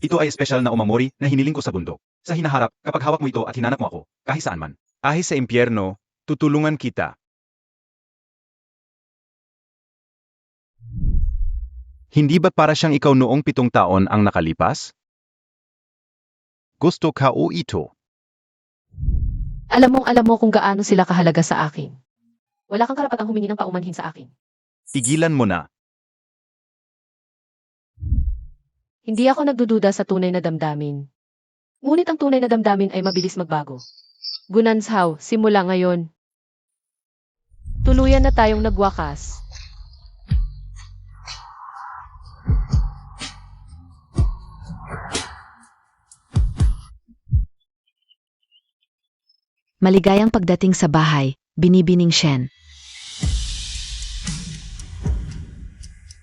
Ito ay espesyal na omamori na hiniling ko sa bundok. Sa hinaharap, kapag hawak mo ito at hinanap mo ako, kahit saan man. Ahis sa impyerno, tutulungan kita. Hindi ba para siyang ikaw noong 7 taon ang nakalipas? Gusto ka o ito? Alam mo kung gaano sila kahalaga sa akin. Wala kang karapatang humingi ng paumanhin sa akin. Tigilan mo na. Hindi ako nagdududa sa tunay na damdamin. Ngunit ang tunay na damdamin ay mabilis magbago. Gunanshaw, simula ngayon. Tuluyan na tayong nagwakas. Maligayang pagdating sa bahay, binibining Shen.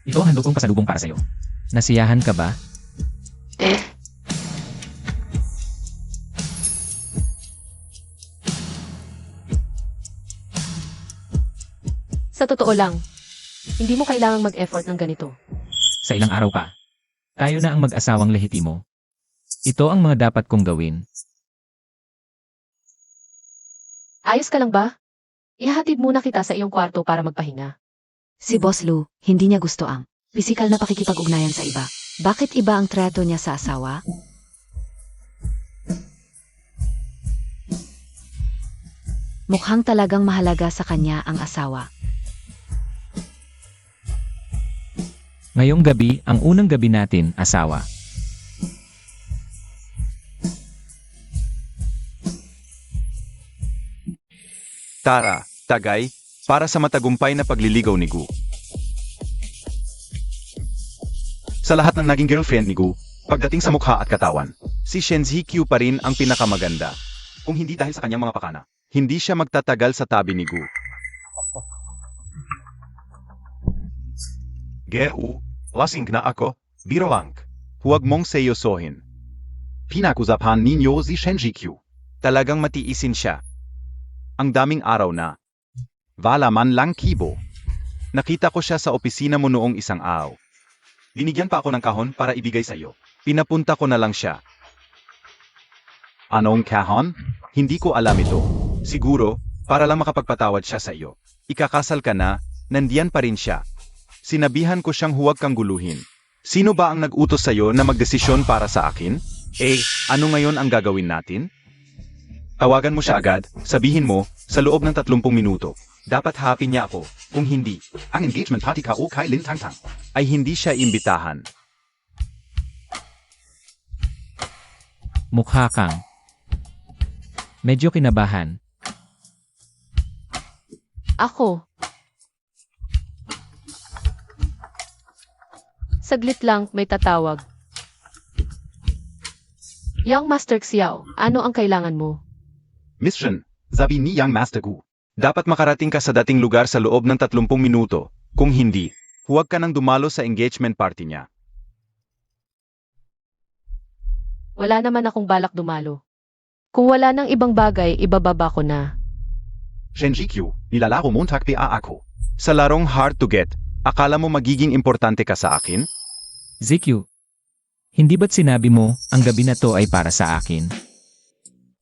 Ito ang handog kong pasalubong para sa'yo. Nasiyahan ka ba? Sa totoo lang, hindi mo kailangang mag-effort ng ganito. Sa ilang araw pa. Tayo na ang mag-asawang lehitimo. Ito ang mga dapat kong gawin. Ayos ka lang ba? Ihahatid muna kita sa iyong kwarto para magpahinga. Si Boss Lu, hindi niya gusto ang pisikal na pakikipag-ugnayan sa iba. Bakit iba ang trato niya sa asawa? Mukhang talagang mahalaga sa kanya ang asawa. Ngayong gabi, ang unang gabi natin, asawa. Tara, tagay, para sa matagumpay na pagliligaw ni Gu. Sa lahat ng naging girlfriend ni Gu, pagdating sa mukha at katawan, si Shen Zikyu pa rin ang pinakamaganda. Kung hindi dahil sa kanyang mga pakana, hindi siya magtatagal sa tabi ni Gu. Gehu, lasing na ako, biro lang. Huwag mong seryosohin. Pinakusapan ninyo si Shen Zikyu. Talagang matiisin siya. Ang daming araw na. Wala man lang kibo. Nakita ko siya sa opisina mo noong isang araw. Binigyan pa ako ng kahon para ibigay sa iyo. Pinapunta ko na lang siya. Anong kahon? Hindi ko alam ito. Siguro, para lang makapagpatawad siya sa iyo. Ikakasal ka na, nandiyan pa rin siya. Sinabihan ko siyang huwag kang guluhin. Sino ba ang nag-utos sa iyo na magdesisyon para sa akin? Ano ngayon ang gagawin natin? Tawagan mo siya agad, sabihin mo, sa loob ng 30 minuto. Dapat happy niya ako. Kung hindi, ang engagement party ka o kay Lin Tangtang ay hindi siya imbitahan. Mukha kang medyo kinabahan. Ako. Saglit lang, may tatawag. Young Master Xiao, ano ang kailangan mo? Mission, sabi ni Yang Master Gu. Dapat makarating ka sa dating lugar sa loob ng 30 minuto. Kung hindi, huwag ka nang dumalo sa engagement party niya. Wala naman akong balak dumalo. Kung wala nang ibang bagay, ibababa ko na. Shen Zikyu, nilalaro Montag pa ako. Sa larong hard to get, akala mo magiging importante ka sa akin? ZQ, hindi ba't sinabi mo, ang gabi na to ay para sa akin?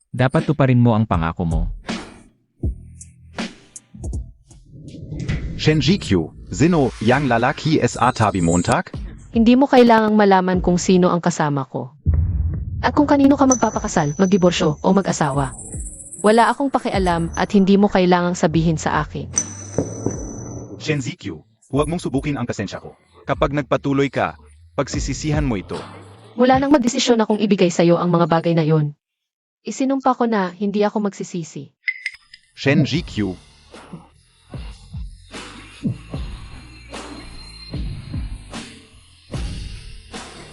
Dapat tuparin mo ang pangako mo. Shen Zikyu, sino yang lalaki sa tabi Montag? Hindi mo kailangang malaman kung sino ang kasama ko. At kung kanino ka magpapakasal, magdiborsyo o mag-asawa. Wala akong pakialam at hindi mo kailangang sabihin sa akin. Shen Zikyu, huwag mong subukin ang pasensya ko. Kapag nagpatuloy ka, pagsisisihan mo ito. Wala nang magdesisyon akong ibigay sa'yo ang mga bagay na yon. Isinumpa ko na hindi ako magsisisi. Shen Zikyu.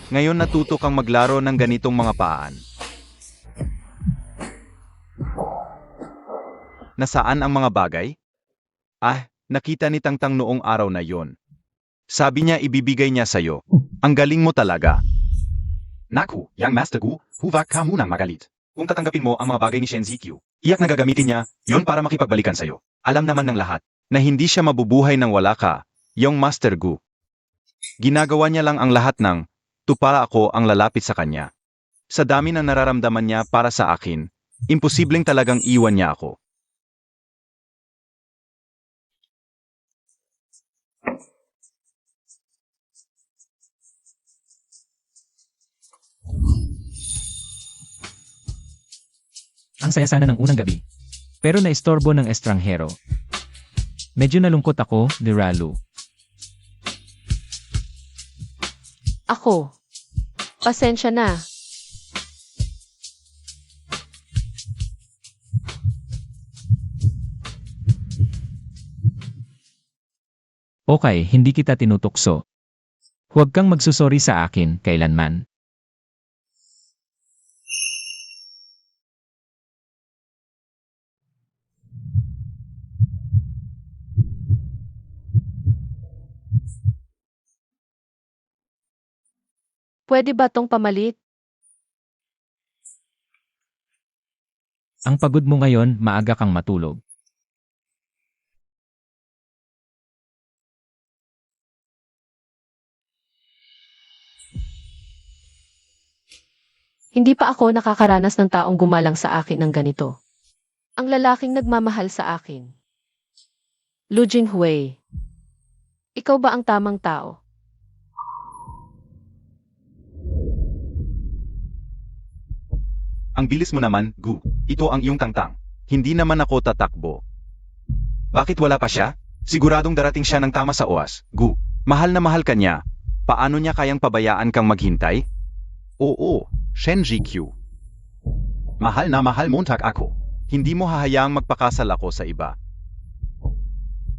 Ngayon natuto kang maglaro ng ganitong mga paan. Nasaan ang mga bagay? Nakita ni Tangtang noong araw na yon. Sabi niya ibibigay niya sa'yo. Ang galing mo talaga. Naku, Yang Master Gu, huwag ka munang magalit. Kung tatanggapin mo ang mga bagay ni Shen Zikyu, iyak na gagamitin niya, yon para makipagbalikan sa'yo. Alam naman ng lahat, na hindi siya mabubuhay nang wala ka, Young Master Gu. Ginagawa niya lang ang lahat ng para ako ang lalapit sa kanya. Sa dami ng nararamdaman niya para sa akin, imposibleng talagang iwan niya ako. Ang saya sana ng unang gabi. Pero naistorbo ng estranghero. Medyo nalungkot ako, Liralu. Ako. Pasensya na. Okay, hindi kita tinutukso. Huwag kang magsusori sa akin kailanman. Pwede ba tong pamalit? Ang pagod mo ngayon, maaga kang matulog. Hindi pa ako nakakaranas ng taong gumalang sa akin ng ganito. Ang lalaking nagmamahal sa akin. Lu Jinghui. Ikaw ba ang tamang tao? Ang bilis mo naman, Gu. Ito ang iyong tangtang. Hindi naman ako tatakbo. Bakit wala pa siya? Siguradong darating siya ng tama sa oras. Gu, mahal na mahal ka niya. Paano niya kayang pabayaan kang maghintay? Oo, Shenji Q. Mahal na mahal montag ako. Hindi mo hahayaang magpakasal ako sa iba.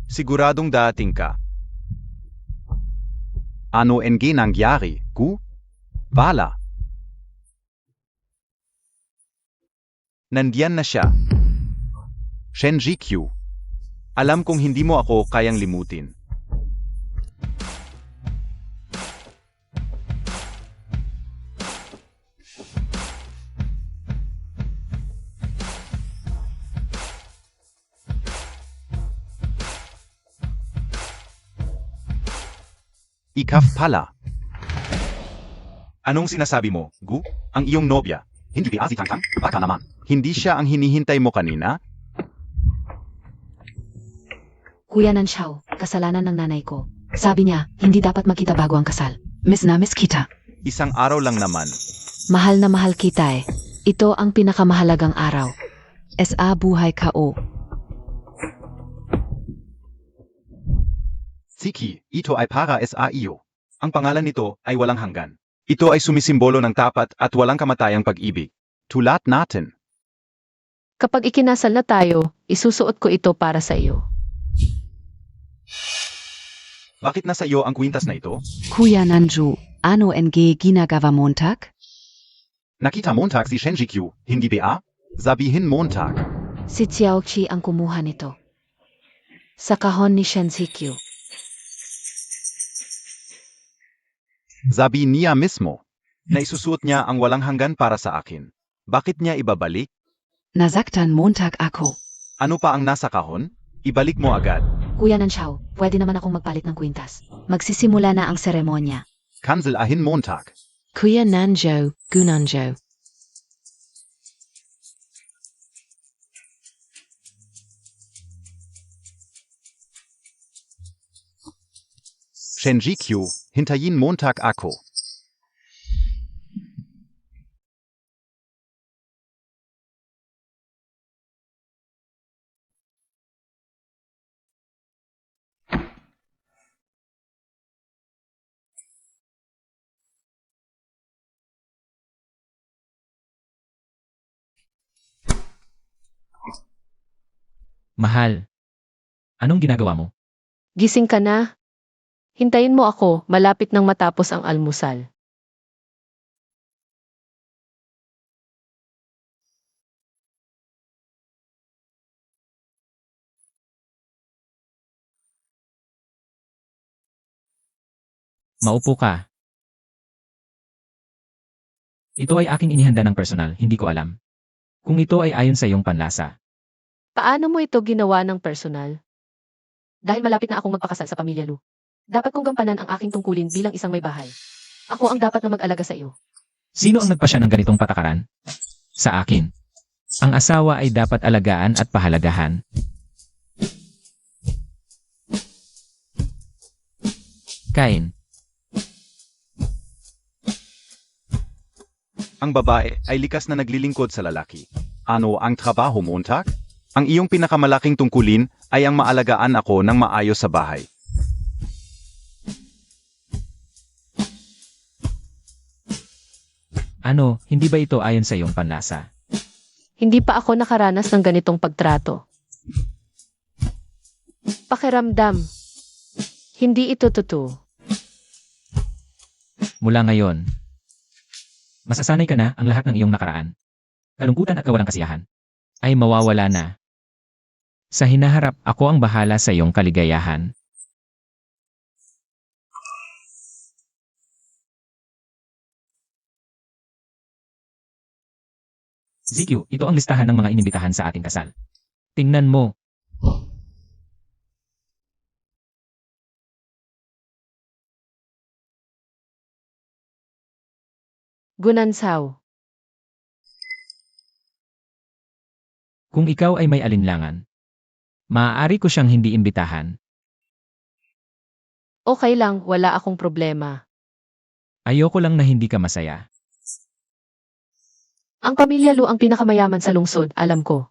Siguradong darating ka. Ano NG nangyari, Gu? Bala. Nandiyan na siya. Shenji Q. Alam kong hindi mo ako kayang limutin. Ikaf pala. Anong sinasabi mo, Gu? Ang iyong nobya. Hindi si Tangtang? Baka naman. Hindi siya ang hinihintay mo kanina? Kuya Nanxiao, kasalanan ng nanay ko. Sabi niya, hindi dapat magkita bago ang kasal. Miss na miss kita. Isang araw lang naman. Mahal na mahal kita eh. Ito ang pinakamahalagang araw. SA buhay ka o. Siki, ito ay para sa iyo. Ang pangalan nito ay walang hanggan. Ito ay sumisimbolo ng tapat at walang kamatayang pag-ibig. Tulad natin. Kapag ikinasal na tayo, isusuot ko ito para sa iyo. Bakit nasa iyo ang kwintas na ito? Kuya Nanju, ano NG ginagawa Montag? Nakita Montag si Shenji Q, hindi ba? Sabihin Montag. Si Xiaoqi ang kumuha nito. Sa kahon ni Shenzi-Q. Sabi niya mismo. Na isusuot niya ang walang hanggan para sa akin. Bakit niya ibabalik? Nasaktan Montag ako. Ano pa ang nasa kahon? Ibalik mo agad. Kuya Nanxiao, pwede naman akong magpalit ng kwintas. Magsisimula na ang seremonya. Cancel ahin Montag. Kuya Nanjo, Gunanjo. Shenji Q, hintayin Montag ako. Mahal. Anong ginagawa mo? Gising ka na? Hintayin mo ako, malapit nang matapos ang almusal. Maupo ka. Ito ay aking inihanda ng personal, hindi ko alam. Kung ito ay ayon sa iyong panlasa. Paano mo ito ginawa ng personal? Dahil malapit na akong magpakasal sa pamilya Lu. Dapat kong gampanan ang aking tungkulin bilang isang may bahay. Ako ang dapat na mag-alaga sa iyo. Sino ang nagpasya ng ganitong patakaran? Sa akin. Ang asawa ay dapat alagaan at pahalagahan. Kain. Ang babae ay likas na naglilingkod sa lalaki. Ano ang trabaho mo, Montag? Ang iyong pinakamalaking tungkulin ay ang maalagaan ako ng maayos sa bahay. Ano, hindi ba ito ayon sa iyong panlasa? Hindi pa ako nakaranas ng ganitong pagtrato. Pakiramdam. Hindi ito totoo. Mula ngayon, masasanay ka na ang lahat ng iyong nakaraan. Kalungkutan at kawalang kasiyahan ay mawawala na. Sa hinaharap, ako ang bahala sa iyong kaligayahan. ZQ, ito ang listahan ng mga inimbitahan sa ating kasal. Tingnan mo. Gunansaw. Kung ikaw ay may alinlangan, maaari ko siyang hindi imbitahan. Okay lang, wala akong problema. Ayoko lang na hindi ka masaya. Ang pamilya Lu ang pinakamayaman sa lungsod, alam ko.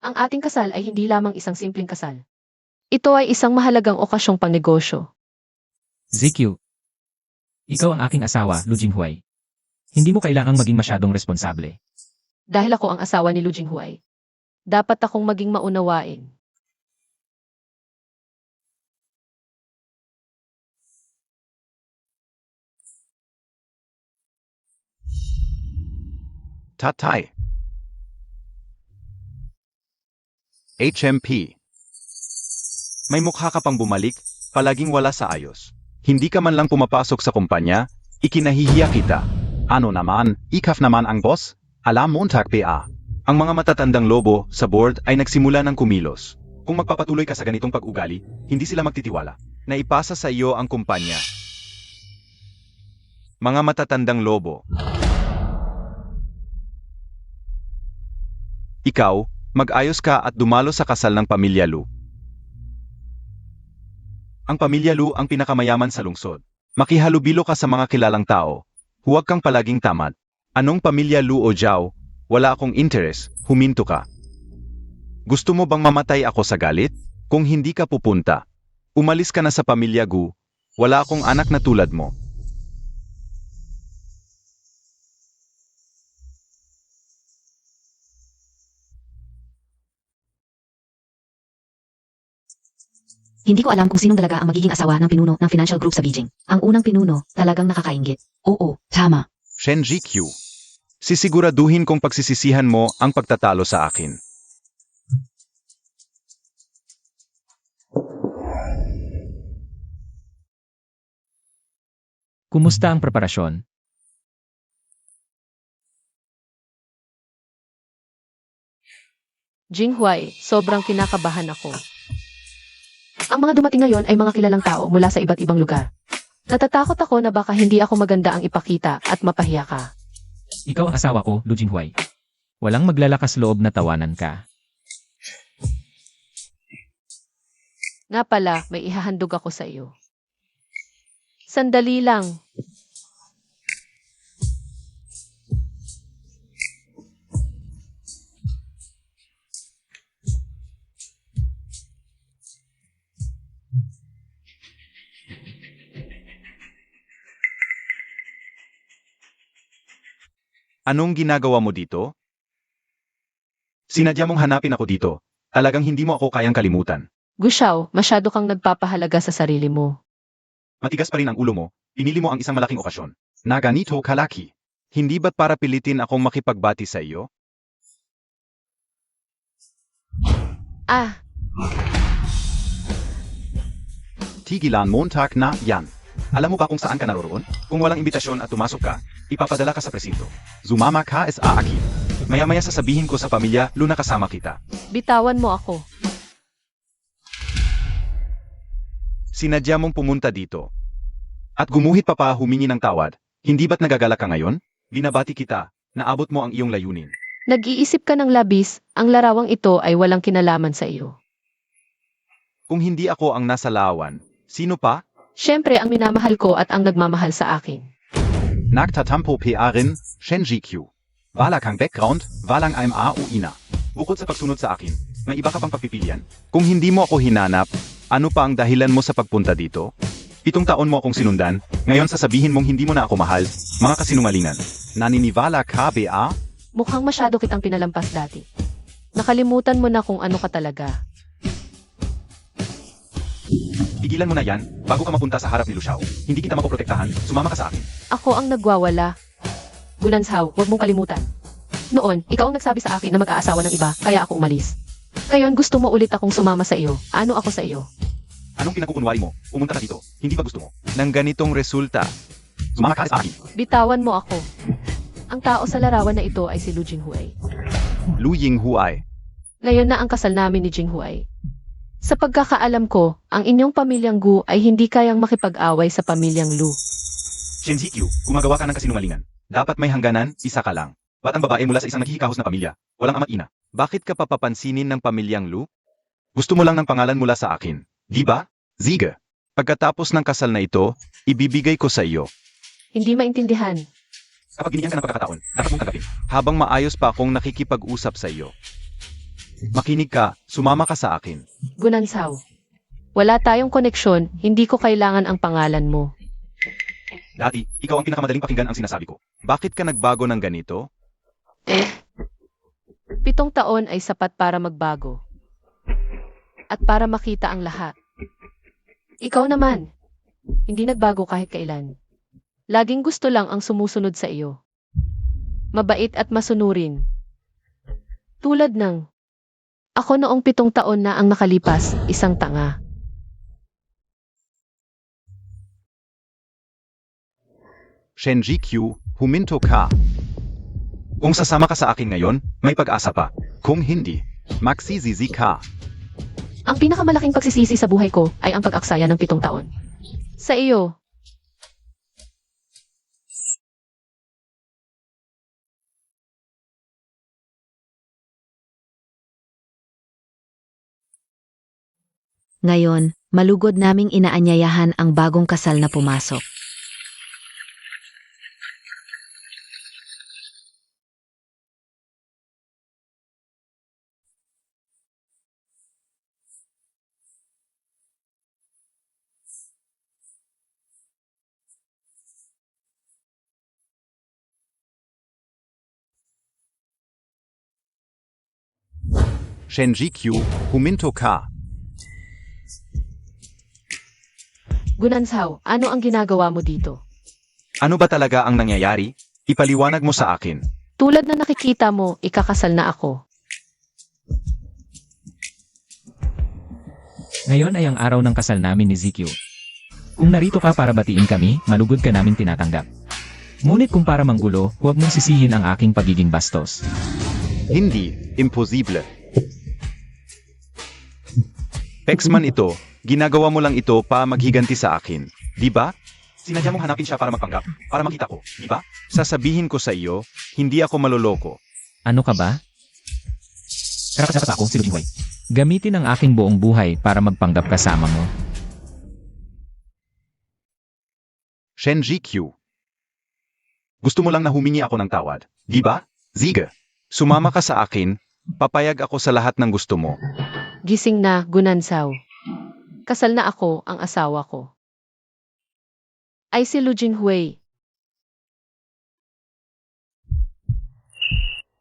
Ang ating kasal ay hindi lamang isang simpleng kasal. Ito ay isang mahalagang okasyong pangnegosyo. ZQ, ikaw ang aking asawa, Lu Jinghuai. Hindi mo kailangang maging masyadong responsable. Dahil ako ang asawa ni Lu Jinghuai, dapat akong maging maunawain. Tatay. HMP. May mukha ka pang bumalik, palaging wala sa ayos. Hindi ka man lang pumapasok sa kumpanya, ikinahihiya kita. Ano naman, ikaf naman ang boss? Alam Montag PA. Ang mga matatandang lobo sa board ay nagsimula ng kumilos. Kung magpapatuloy ka sa ganitong pag-ugali, hindi sila magtitiwala. Naipasa sa iyo ang kumpanya. Mga matatandang lobo. Ikaw, mag-ayos ka at dumalo sa kasal ng pamilya Lu. Ang pamilya Lu ang pinakamayaman sa lungsod. Makihalubilo ka sa mga kilalang tao. Huwag kang palaging tamad. Anong pamilya Lu o Zhao? Wala akong interes, huminto ka. Gusto mo bang mamatay ako sa galit? Kung hindi ka pupunta, umalis ka na sa pamilya Gu. Wala akong anak na tulad mo. Hindi ko alam kung sinong dalaga ang magiging asawa ng pinuno ng financial group sa Beijing. Ang unang pinuno, talagang nakakainggit. Oo, tama. Shen Jikyu. Sisiguraduhin kong pagsisisihan mo ang pagtatalo sa akin. Kumusta ang preparasyon? Jinghuai, sobrang kinakabahan ako. Ang mga dumating ngayon ay mga kilalang tao mula sa iba't ibang lugar. Natatakot ako na baka hindi ako maganda ang ipakita at mapahiya ka. Ikaw ang asawa ko, Lu Jinghuai. Walang maglalakas loob na tawanan ka. Nga pala, may ihahandog ako sa iyo. Sandali lang. Anong ginagawa mo dito? Sinadya mong hanapin ako dito. Talagang hindi mo ako kayang kalimutan. Gushao, masyado kang nagpapahalaga sa sarili mo. Matigas pa rin ang ulo mo. Pinili mo ang isang malaking okasyon. Na ganito kalaki. Hindi ba't para pilitin akong makipagbati sa iyo? Ah, Tigilan Montag na yan. Alam mo ba kung saan ka naroroon? Kung walang imbitasyon at tumasok ka, ipapadala ka sa presinto. Zumama ka sa akin. Maya-maya sasabihin ko sa pamilya, Lu na kasama kita. bitawan mo ako. Sinadya mong pumunta dito. At gumuhit pa humingi ng tawad. Hindi ba't nagagalak ka ngayon? Binabati kita, naabot mo ang iyong layunin. Nag-iisip ka ng labis, ang larawang ito ay walang kinalaman sa iyo. Kung hindi ako ang nasa lawan, sino pa? Siyempre ang minamahal ko at ang nagmamahal sa akin. Nagtatampo PRin, Shenji Q. Wala kang background, walang IMA o ina. Bukod sa pagsunod sa akin, may iba ka pang pagpipilian. Kung hindi mo ako hinanap, ano pa ang dahilan mo sa pagpunta dito? 7 taon mo akong sinundan, ngayon sasabihin mong hindi mo na ako mahal, mga kasinungalingan. Naniniwala ka, BA? Mukhang masyado kitang pinalampas dati. Nakalimutan mo na kung ano ka talaga. Tigilan mo na yan, bago ka mapunta sa harap ni Luxiao. Hindi kita mapoprotektahan, sumama ka sa akin. Ako ang nagwawala. Gunanshaw, huwag mong kalimutan. Noon, ikaw ang nagsabi sa akin na mag-aasawa ng iba, kaya ako umalis. Ngayon gusto mo ulit akong sumama sa iyo. Ano ako sa iyo? Anong pinagkukunwari mo? Pumunta ka dito, hindi ba gusto mo? Nang ganitong resulta, sumama ka sa akin. Bitawan mo ako. Ang tao sa larawan na ito ay si Lu Jinghuai. Lu Yinghuai. Ngayon na ang kasal namin ni Jinghuai. Sa pagkakaalam ko, ang inyong pamilyang Gu ay hindi kayang makipag-away sa pamilyang Lu. Shenji Q, gumagawa ka ng kasinungalingan. Dapat may hangganan, isa ka lang. Batang babae mula sa isang naghihikahos na pamilya. Walang ama't ina. Bakit ka papapansinin ng pamilyang Lu? Gusto mo lang ng pangalan mula sa akin. Di ba? Ziga. Pagkatapos ng kasal na ito, ibibigay ko sa iyo. Hindi maintindihan. Kapag binigyan ka ng pagkakataon, dapat mong tanggapin. Habang maayos pa akong nakikipag-usap sa iyo. Makinig ka, sumama ka sa akin. Gunanshaw. Wala tayong koneksyon, hindi ko kailangan ang pangalan mo. Dati, ikaw ang pinakamadaling pakinggan ang sinasabi ko. Bakit ka nagbago ng ganito? 7 taon ay sapat para magbago. At para makita ang lahat. Ikaw naman, hindi nagbago kahit kailan. Laging gusto lang ang sumusunod sa iyo. Mabait at masunurin. Tulad ng, ako noong 7 taon na ang nakalipas, isang tanga. Shenji Q, huminto ka. Kung sasama ka sa akin ngayon, may pag-asa pa. Kung hindi, magsisisi ka. Ang pinakamalaking pagsisisi sa buhay ko ay ang pag-aksaya ng 7 taon. Sa iyo. Ngayon, malugod naming inaanyayahan ang bagong kasal na pumasok. Shenji Q, huminto ka. Gunanshaw, ano ang ginagawa mo dito? Ano ba talaga ang nangyayari? Ipaliwanag mo sa akin. Tulad na nakikita mo, ikakasal na ako. Ngayon ay ang araw ng kasal namin ni ZQ. Kung narito ka para batiin kami, malugod ka namin tinatanggap. Ngunit kung para manggulo, huwag mong sisihin ang aking pagiging bastos. Hindi, imposible. Pexman ito, ginagawa mo lang ito pa maghiganti sa akin, di ba? Sinadya mong hanapin siya para magpanggap, para makita ko, di ba? Sasabihin ko sa iyo, hindi ako maloloko. Ano ka ba? Karapat-dapat ako, si Lu Jinghuai. Gamitin ang aking buong buhay para magpanggap kasama mo. Shenji Q. Gusto mo lang na humingi ako ng tawad, di ba? Ziga. Sumama ka sa akin, papayag ako sa lahat ng gusto mo. Gising na, Gunanshaw. Kasal na ako, ang asawa ko. Ay si Lu Jinghuai.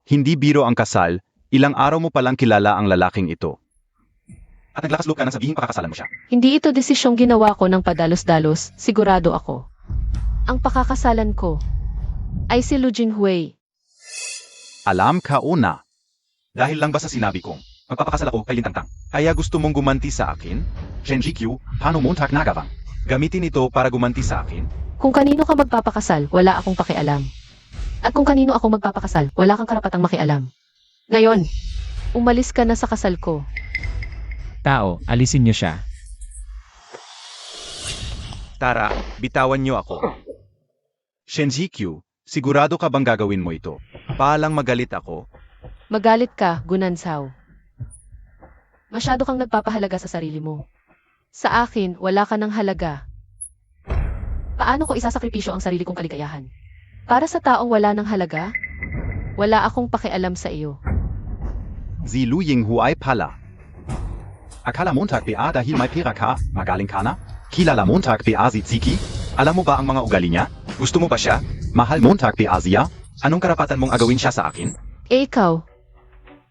Hindi biro ang kasal, ilang araw mo palang kilala ang lalaking ito. At naglakas loob ka na sabihin pakakasalan mo siya. Hindi ito desisyong ginawa ko ng padalos-dalos, sigurado ako. Ang pakakasalan ko ay si Lu Jinghuai. Alam ka una. Dahil lang ba sa sinabi kong, magpapakasal ako kay Lintangtang. Kaya gusto mong gumanti sa akin? Shenji Q, paano mo nagawang? Gamitin ito para gumanti sa akin? Kung kanino ka magpapakasal, wala akong pakialam. At kung kanino ako magpapakasal, wala kang karapatang makialam. Ngayon, umalis ka na sa kasal ko. Tao, alisin niyo siya. Tara, bitawan niyo ako. Shenjikyu, sigurado ka bang gagawin mo ito? Paalang magalit ako. Magalit ka, Gunansaw. Masyado kang nagpapahalaga sa sarili mo. Sa akin, wala ka ng halaga. Paano ko isasakripisyo ang sarili kong kaligayahan? Para sa taong wala ng halaga? Wala akong pakialam sa iyo. Si Lu Yinghuay pala. Akala Montag PA dahil may pera ka, magaling ka na? Kilala Montag PA si Ziki? Alam mo ba ang mga ugali niya? Gusto mo ba siya? Mahal Montag PA siya? Anong karapatan mong agawin siya sa akin? Eh ikaw,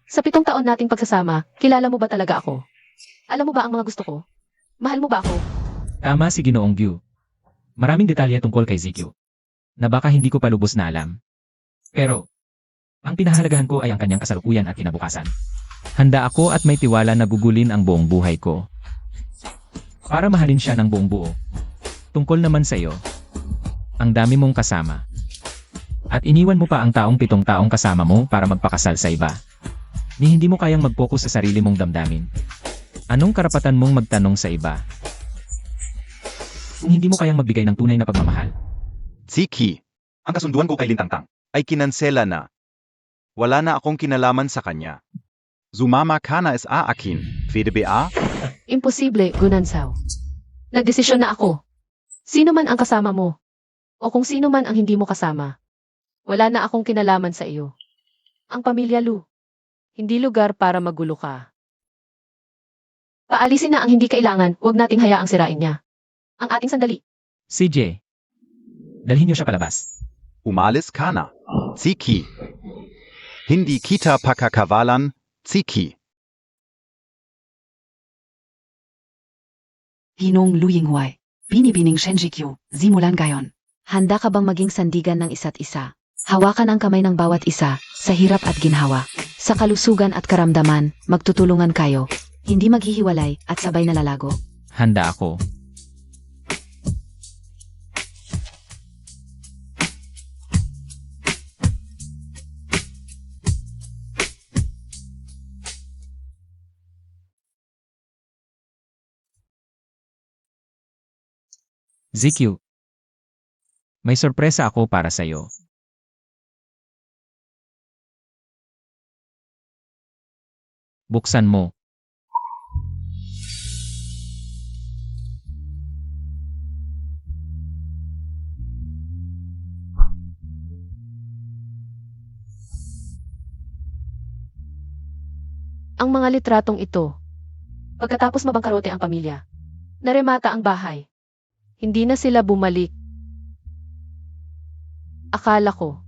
sa 7 taon nating pagsasama, kilala mo ba talaga ako? Alam mo ba ang mga gusto ko? Mahal mo ba ako? Tama si Ginoong Gyu. Maraming detalye tungkol kay Zikyu na baka hindi ko pa lubos na alam. Pero, ang pinahalagahan ko ay ang kanyang kasalukuyan at kinabukasan. Handa ako at may tiwala na gugulin ang buong buhay ko para mahalin siya ng buong buo. Tungkol naman sa iyo, ang dami mong kasama. At iniwan mo pa ang taong 7 taong kasama mo para magpakasal sa iba. Ni hindi mo kayang mag-focus sa sarili mong damdamin. Anong karapatan mong magtanong sa iba? Kung hindi mo kayang magbigay ng tunay na pagmamahal. Ziki, ang kasunduan ko kay Lintangtang ay kinansela na. Wala na akong kinalaman sa kanya. Zumama ka na sa akin, Fede ba? Imposible, Gunansaw. Nagdesisyon na ako. Sino man ang kasama mo, o kung sino man ang hindi mo kasama, wala na akong kinalaman sa iyo. Ang pamilya Lu, hindi lugar para magulo ka. Paalisin na ang hindi kailangan, huwag nating hayaang sirain niya. Ang ating sandali. CJ, dalhin niyo siya palabas. Umalis ka na, Ziki. Hindi kita pakakawalan, Ziki. Ginong Lu Yinghuay. Binibining Shenjikyu, simulan gayon. Handa ka bang maging sandigan ng isa't isa? Hawakan ang kamay ng bawat isa, sa hirap at ginhawa. Sa kalusugan at karamdaman, magtutulungan kayo. Hindi maghihiwalay at sabay na lalago. Handa ako. Zikyu, may sorpresa ako para sa iyo. Buksan mo. Ang mga litratong ito. Pagkatapos mabangkarote ang pamilya, naremata ang bahay. Hindi na sila bumalik. Akala ko,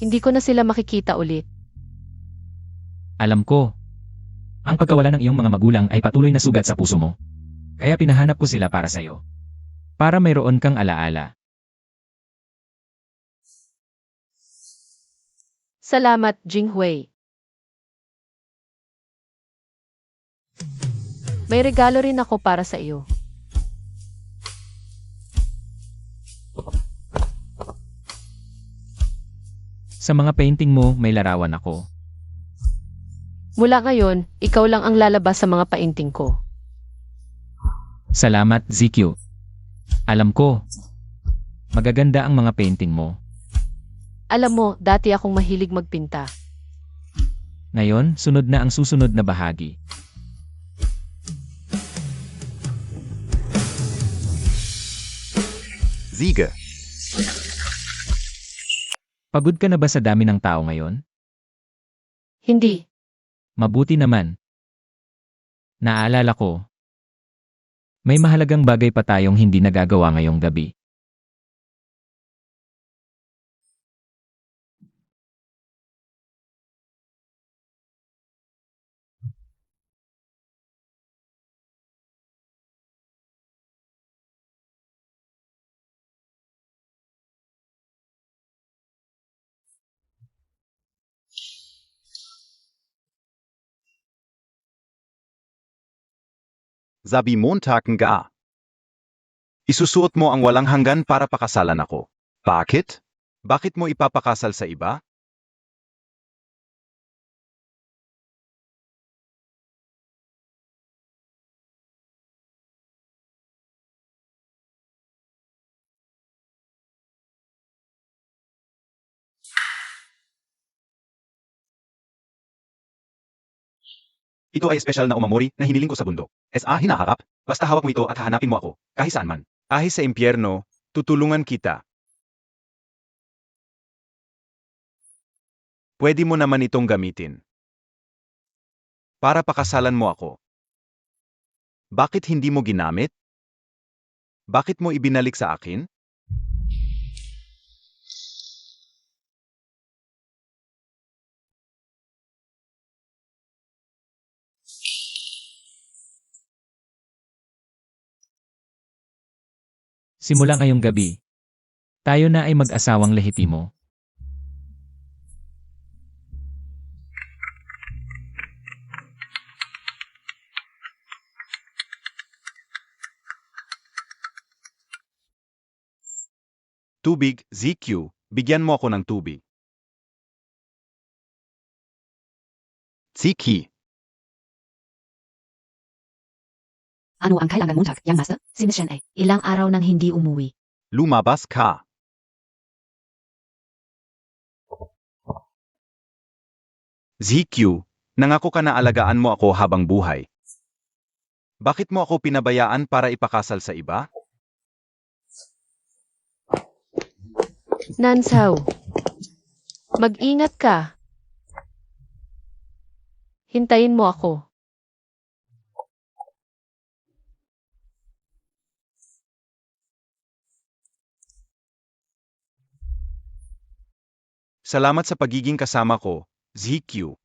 hindi ko na sila makikita ulit. Alam ko, ang pagkawala ng iyong mga magulang ay patuloy na sugat sa puso mo. Kaya pinahanap ko sila para sa iyo. Para mayroon kang alaala. Salamat, Jinghui. May regalo rin ako para sa iyo. Sa mga painting mo, may larawan ako. Mula ngayon, ikaw lang ang lalabas sa mga painting ko. Salamat, Zikyu. Alam ko, magaganda ang mga painting mo. Alam mo, dati akong mahilig magpinta. Ngayon, sunod na ang susunod na bahagi. Siege. Pagod ka na ba sa dami ng tao ngayon? Hindi. Mabuti naman. Naalala ko, may mahalagang bagay pa tayong hindi nagagawa ngayong gabi. Sabi Montag nga. Isusuot mo ang walang hanggan para pakasalan ako. Bakit? Bakit mo ipapakasal sa iba? Ito ay espesyal na umamori na hiniling ko sa bundok. Hinaharap. Basta hawak mo ito at hahanapin mo ako, kahit saan man. Ahis sa impyerno, tutulungan kita. Pwede mo naman itong gamitin. Para pakasalan mo ako. Bakit hindi mo ginamit? Bakit mo ibinalik sa akin? Simula ngayong gabi, tayo na ay mag-asawang lehitimo. Tubig, ZQ, bigyan mo ako ng tubig. Ziki, Ano ang kailangan Montag, Young Master? Si Miss Shen ay ilang araw nang hindi umuwi. lumabas ka. ZQ, nangako ka na alagaan mo ako habang buhay. Bakit mo ako pinabayaan para ipakasal sa iba? Nansaw. Mag-ingat ka. Hintayin mo ako. Salamat sa pagiging kasama ko, ZQ.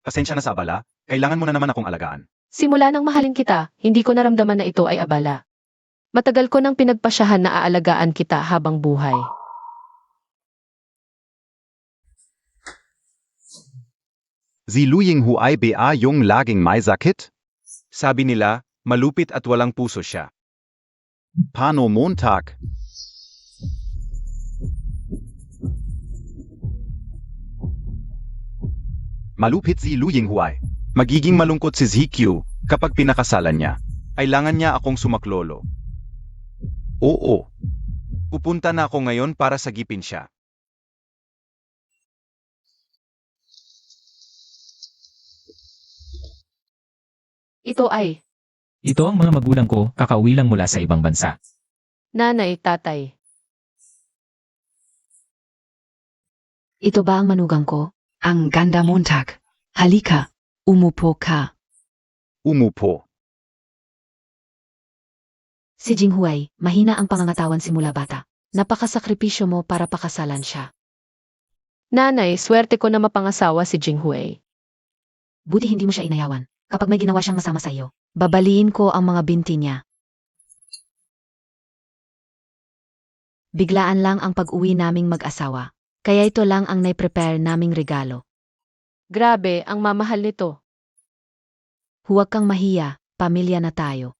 Pasensya na sa abala, kailangan mo na naman akong alagaan. Simula nang mahalin kita, hindi ko naramdaman na ito ay abala. Matagal ko nang pinagpasyahan na aalagaan kita habang buhay. Ziluying huay ba yung laging may sakit? Sabi nila, malupit at walang puso siya. Paano Montag? Malupit si Luying Huay. Magiging malungkot si ZQ kapag pinakasalan niya. Kailangan niya akong sumaklolo. Oo. Pupunta na ako ngayon para sagipin siya. Ito ay, Ito ang mga magulang ko, kakauwi lang mula sa ibang bansa. nanay, tatay. Ito ba ang manugang ko? Ang ganda Montag. Halika, umupo ka. Umupo. Si Jinghuay, mahina ang pangangatawan simula bata. Napakasakripisyo mo para pakasalan siya. Nanay, swerte ko na mapangasawa si Jinghui. Buti hindi mo siya inayawan. Kapag may ginawa siyang masama sa iyo, babaliin ko ang mga binti niya. Biglaan lang ang pag-uwi naming mag-asawa. Kaya ito lang ang nai-prepare naming regalo. Grabe, ang mamahal nito. Huwag kang mahiya, pamilya na tayo.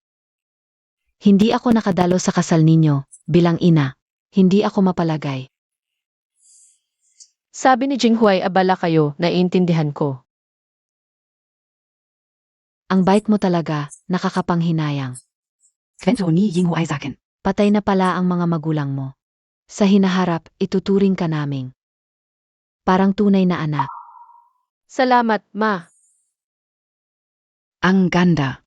Hindi ako nakadalo sa kasal ninyo, bilang ina. Hindi ako mapalagay. Sabi ni Jinghui, abala kayo, naiintindihan ko. Ang bait mo talaga, nakakapanghinayang. Kwento ni Jinghuay sakin. Patay na pala ang mga magulang mo. Sa hinaharap, ituturing ka naming parang tunay na anak. Salamat, ma. Ang ganda.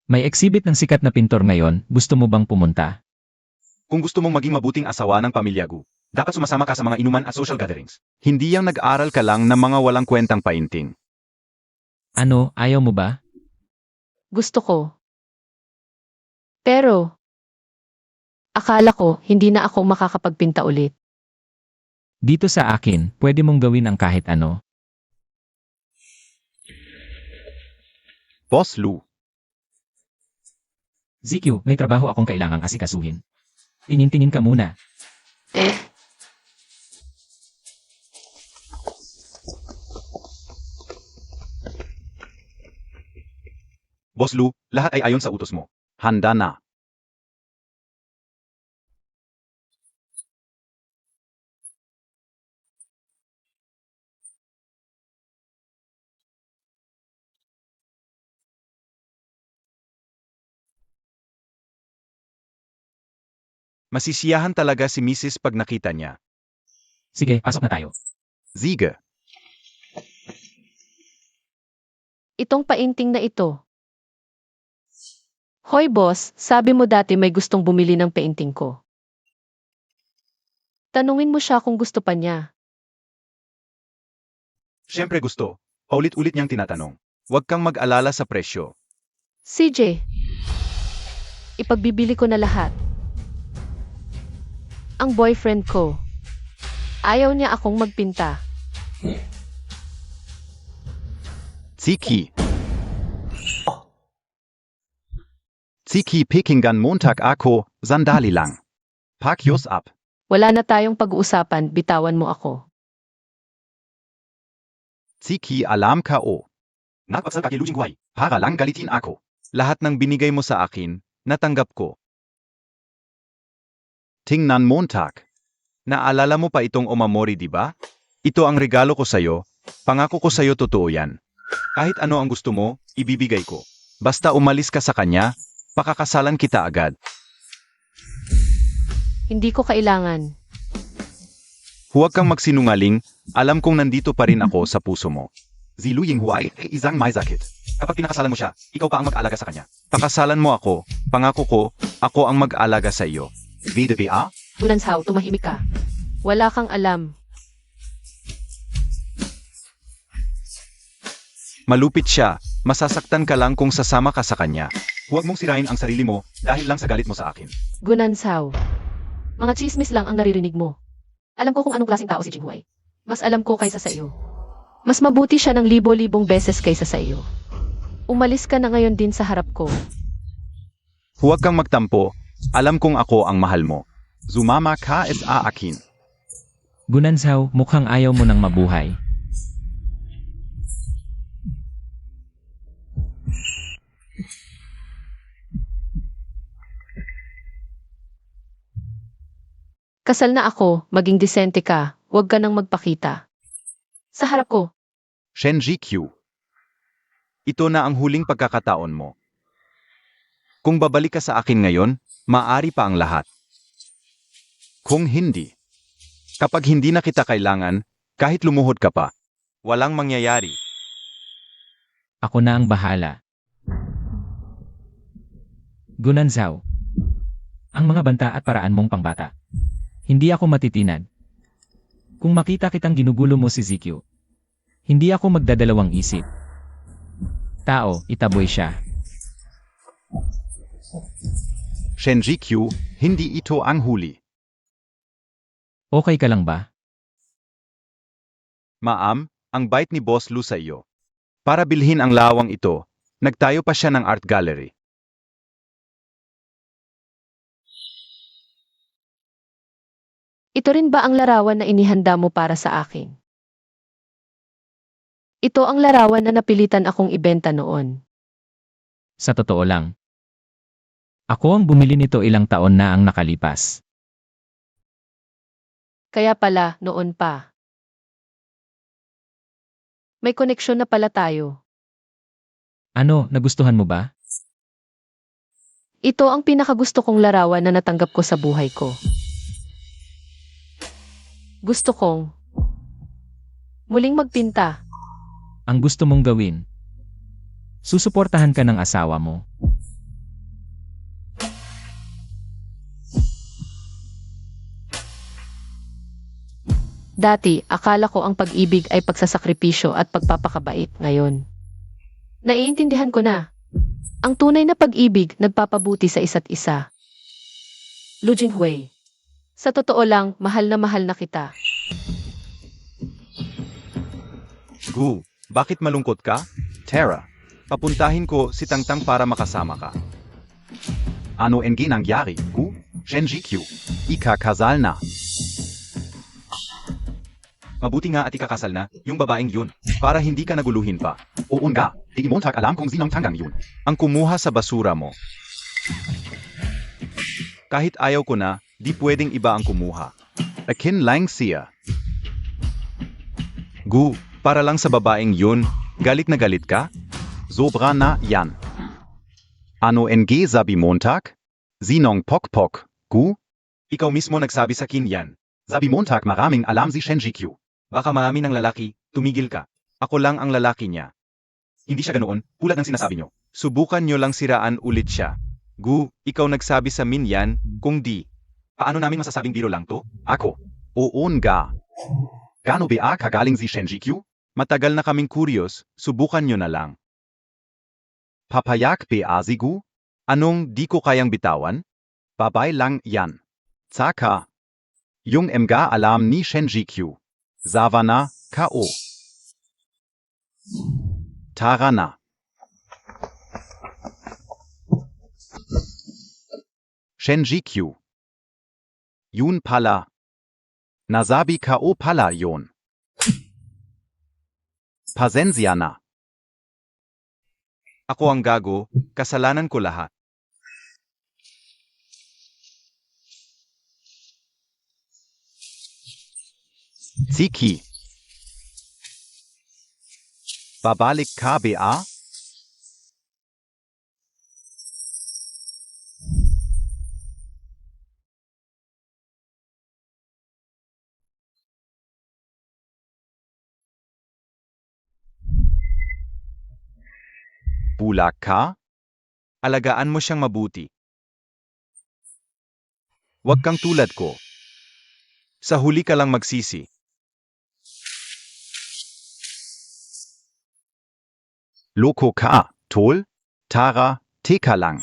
May exhibit ng sikat na pintor ngayon, gusto mo bang pumunta? Kung gusto mong maging mabuting asawa ng pamilya Gu, dapat sumasama ka sa mga inuman at social gatherings. Hindi yang nag-aral ka lang ng mga walang kwentang painting. Ano, ayaw mo ba? Gusto ko. Pero, akala ko, hindi na ako makakapagpinta ulit. Dito sa akin, pwede mong gawin ang kahit ano. Boss Lu, ZQ, may trabaho akong kailangang asikasuhin. Tingin-tingin ka muna. Boss Lu, lahat ay ayon sa utos mo. Handa na. Masisiyahan talaga si Mrs. pag nakita niya. Sige, pasok na tayo. Sige. Itong painting na ito. Hoy boss, sabi mo dati may gustong bumili ng painting ko. Tanungin mo siya kung gusto pa niya. Siyempre gusto. Paulit-ulit niyang tinatanong. Huwag kang mag-alala sa presyo. CJ, ipagbibili ko na lahat. Ang boyfriend ko, ayaw niya akong magpinta. Ziki. Ziki Pekingan Montag ako, sandali lang. Pack yos up. Wala na tayong pag-uusapan, bitawan mo ako. Ziki alam ka o. Nagpagsal kakilujing guay, para lang galitin ako. Lahat ng binigay mo sa akin, natanggap ko. Tingnan Montag. Naalala mo pa itong Omamori di ba? Ito ang regalo ko sa'yo, pangako ko sa'yo totoo yan. Kahit ano ang gusto mo, ibibigay ko. Basta umalis ka sa kanya, pakakasalan kita agad. Hindi ko kailangan. Huwag kang magsinungaling, alam kong nandito pa rin ako sa puso mo. Ziluying huwag isang may sakit. Kapag pinakasalan mo siya, ikaw pa ang mag-alaga sa kanya. Pakasalan mo ako, pangako ko, ako ang mag-alaga sa iyo. VDBA? Gunanshaw, tumahimik ka. Wala kang alam. Malupit siya, masasaktan ka lang kung sasama ka sa kanya. Huwag mong sirain ang sarili mo dahil lang sa galit mo sa akin. Gunanshaw. Mga chismis lang ang naririnig mo. Alam ko kung anong klaseng tao si Jinghuay. Mas alam ko kaysa sa iyo. Mas mabuti siya ng libo-libong beses kaysa sa iyo. Umalis ka na ngayon din sa harap ko. Huwag kang magtampo, alam kong ako ang mahal mo. Zumama ka sa akin. Gunanshaw, mukhang ayaw mo nang mabuhay. Kasal na ako, maging disente ka, huwag ka nang magpakita. Sa harap ko. Shenji Q. Ito na ang huling pagkakataon mo. Kung babalik ka sa akin ngayon, maaari pa ang lahat. Kung hindi, kapag hindi na kita kailangan, kahit lumuhod ka pa, walang mangyayari. Ako na ang bahala. Gunanshaw. Ang mga banta at paraan mong pangbata. Hindi ako matitinag. Kung makita kitang ginugulo mo si Zikyo, hindi ako magdadalawang isip. Tao, itaboy siya. Shenji Q, hindi ito ang huli. Okay ka lang ba? Ma'am, ang bait ni Boss Lu sa iyo. Para bilhin ang lawang ito, nagtayo pa siya ng art gallery. Ito rin ba ang larawan na inihanda mo para sa akin? Ito ang larawan na napilitan akong ibenta noon. Sa totoo lang. Ako ang bumili nito ilang taon na ang nakalipas. Kaya pala, noon pa. May koneksyon na pala tayo. Ano, nagustuhan mo ba? Ito ang pinakagusto kong larawan na natanggap ko sa buhay ko. Gusto kong muling magpinta. Ang gusto mong gawin? Susuportahan ka ng asawa mo. Dati, akala ko ang pag-ibig ay pagsasakripisyo at pagpapakabait. Ngayon, naiintindihan ko na. Ang tunay na pag-ibig nagpapabuti sa isa't isa. Lu Jinghui. Sa totoo lang, mahal na kita. Gu, bakit malungkot ka? Tara, papuntahin ko si Tangtang para makasama ka. Ano ang ginangyari, Gu? Shenji Q, ikakasal na. Mabuti nga at ikakasal na, yung babaeng yun, para hindi ka naguluhin pa. Oo nga, di Montag alam kung sinong tanggang yun. Ang kumuha sa basura mo. Kahit ayaw ko na, di pwedeng iba ang kumuha. Akin lang siya. Gu, para lang sa babaeng yun, galit na galit ka? Sobra na yan. Ano NG sabi Montag? Sinong pokpok, Gu? Ikaw mismo nagsabi sa akin yan. Sabi Montag maraming alam si Shenji-Q. Baka marami ng lalaki, tumigil ka. Ako lang ang lalaki niya. Hindi siya ganoon, tulad ng sinasabi nyo. Subukan nyo lang siraan ulit siya. Gu, ikaw nagsabi sa min yan, kung di. Paano namin masasabing biro lang to? Ako. Oo nga. Gano ba kagaling si Shenji-Q? Matagal na kaming curious, subukan nyo na lang. Papayak ba si Gu? Anong di ko kayang bitawan? Babay lang yan. Tsaka. Yung mga alam ni Shenji-Q. Savana, K.O. Tara na. Shenji-Q. Yun pala. Nasabi K.O. pala yun. Pasensya na. Ako ang gago, kasalanan ko lahat. Tsiki. Babalik ka ba? Bulak ka? Alagaan mo siyang mabuti. Huwag kang tulad ko. Sa huli ka lang magsisi. Loko ka, tol? Tara, teka lang.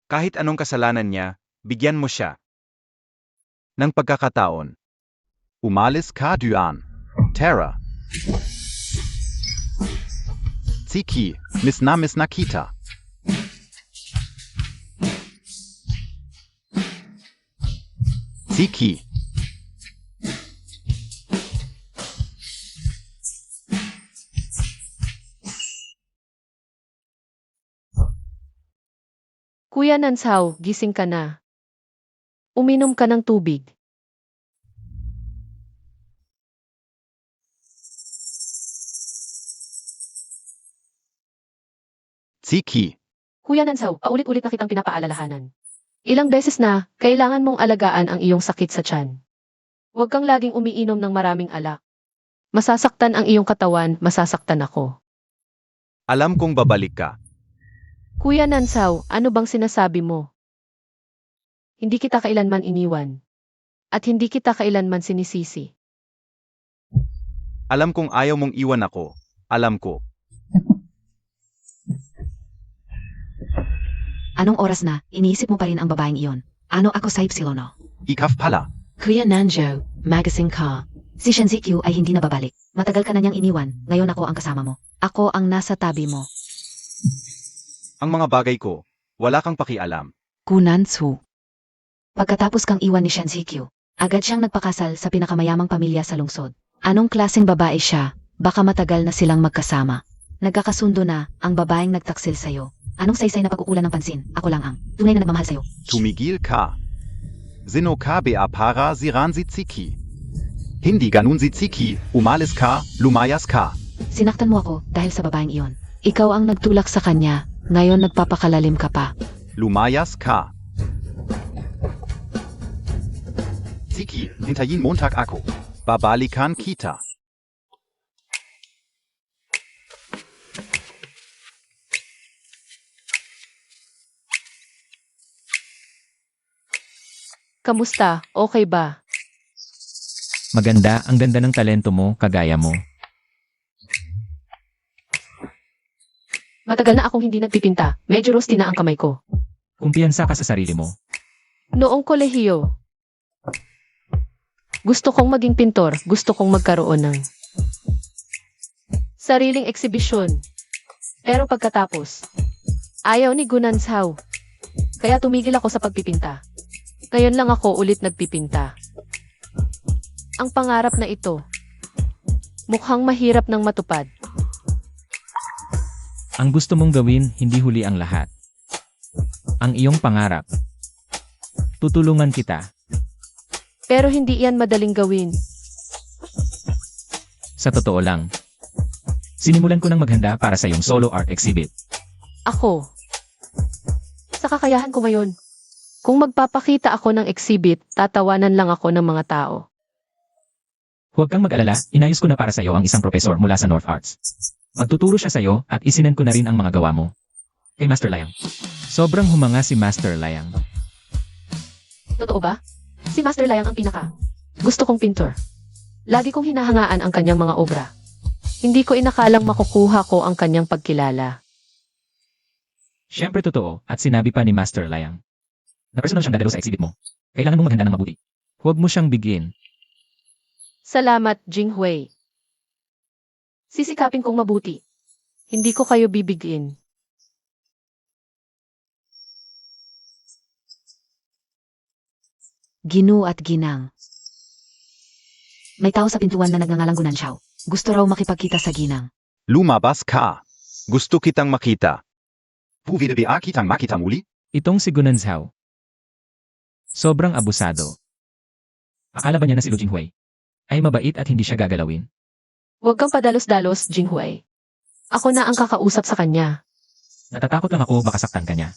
Kahit anong kasalanan niya, bigyan mo siya ng pagkakataon. Umalis ka diyan. Tara. Tsiki, miss na kita. Tsiki. Kuya Nansao, gising ka na. Uminom ka ng tubig. Tsiki. Kuya Nansao, paulit-ulit na kitang pinapaalalahanan. Ilang beses na, kailangan mong alagaan ang iyong sakit sa tiyan. Huwag kang laging umiinom ng maraming alak. Masasaktan ang iyong katawan, masasaktan ako. Alam kong babalik ka. Kuya Nansao, ano bang sinasabi mo? Hindi kita kailanman iniwan. At hindi kita kailanman sinisisi. Alam kong ayaw mong iwan ako. Alam ko. Anong oras na, iniisip mo pa rin ang babaeng iyon? Ano ako sa Ipsilono? Ikaf pala. Kuya Nanjo, magazine ka. Si Shenji-Q ay hindi na babalik. Matagal ka na niyang iniwan, ngayon ako ang kasama mo. Ako ang nasa tabi mo. Ang mga bagay ko, wala kang pakialam. Kunansu. Pagkatapos kang iwan ni Shenji-Q, agad siyang nagpakasal sa pinakamayamang pamilya sa lungsod. Anong klaseng babae siya? Baka matagal na silang magkasama. Nagkakasundo na ang babaeng nagtaksil sa'yo. Anong saysay na pagkukulan ng pansin? Ako lang ang tunay na nagmamahal sa'yo. Tumigil ka. Sino ka ba para siran si Tsiki? Hindi ganun si Tsiki, umalis ka, lumayas ka. Sinaktan mo ako dahil sa babaeng iyon. Ikaw ang nagtulak sa kanya, ngayon nagpapakalalim ka pa. Lumayas ka. Tsiki, hintayin Montag ako. Babalikan kita. Kamusta? Okay ba? Maganda, ang ganda ng talento mo, kagaya mo. Matagal na akong hindi nagpipinta. Medyo rusty na ang kamay ko. Kumpiyansa ka sa sarili mo. Noong kolehiyo, gusto kong maging pintor, gusto kong magkaroon ng sariling eksibisyon. Pero pagkatapos, ayaw ni Gunanshaw. Kaya tumigil ako sa pagpipinta. Ngayon lang ako ulit nagpipinta. Ang pangarap na ito, mukhang mahirap ng matupad. Ang gusto mong gawin, hindi huli ang lahat. Ang iyong pangarap. Tutulungan kita. Pero hindi yan madaling gawin. Sa totoo lang. Sinimulan ko ng maghanda para sa iyong solo art exhibit. Ako. Sa kakayahan ko ngayon. Kung magpapakita ako ng exhibit, tatawanan lang ako ng mga tao. Huwag kang mag-alala, inayos ko na para sa'yo ang isang profesor mula sa North Arts. Magtuturo siya sa'yo at isinend ko na rin ang mga gawa mo. Kay Master Layang. Sobrang humanga si Master Layang. Totoo ba? Si Master Layang ang pinaka. Gusto kong pintor. Lagi kong hinahangaan ang kanyang mga obra. Hindi ko inakalang makukuha ko ang kanyang pagkilala. Siyempre totoo at sinabi pa ni Master Layang. Na personal siyang dadalo sa exhibit mo. Kailangan mong maghanda ng mabuti. Huwag mo siyang bigin. Salamat, Jinghui. Sisikapin kong mabuti. Hindi ko kayo bibigin. Ginu at Ginang. May tao sa pintuan na nagngangalang Gunanshaw. Gusto raw makipagkita sa Ginang. Lumabas ka. Gusto kitang makita. Pwede ba kitang makita muli? Itong si Gunanzhao. Sobrang abusado. Akala ba niya na si Lu Jinghui ay mabait at hindi siya gagalawin? Huwag kang padalos-dalos, Jinghui. Ako na ang kakausap sa kanya. Natatakot lang ako baka saktan ka niya.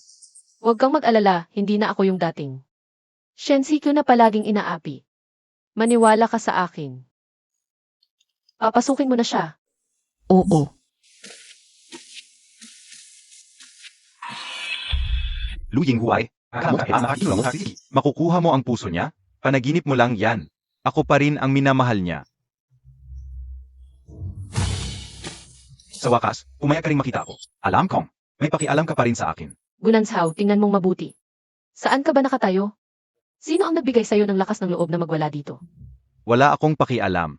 Huwag kang mag-alala, hindi na ako yung dating. Shensikyo na palaging inaapi. Maniwala ka sa akin. Papasukin mo na siya. Oo. Lu Yinghuai, makukuha mo ang puso niya? Panaginip mo lang yan. Ako pa rin ang minamahal niya. Sa wakas, pumayag ka rin makita ako. Alam kong, may pakialam ka pa rin sa akin. Gunanzhao, tingnan mong mabuti. Saan ka ba nakatayo? Sino ang nagbigay sa'yo ng lakas ng loob na magwala dito? Wala akong pakialam.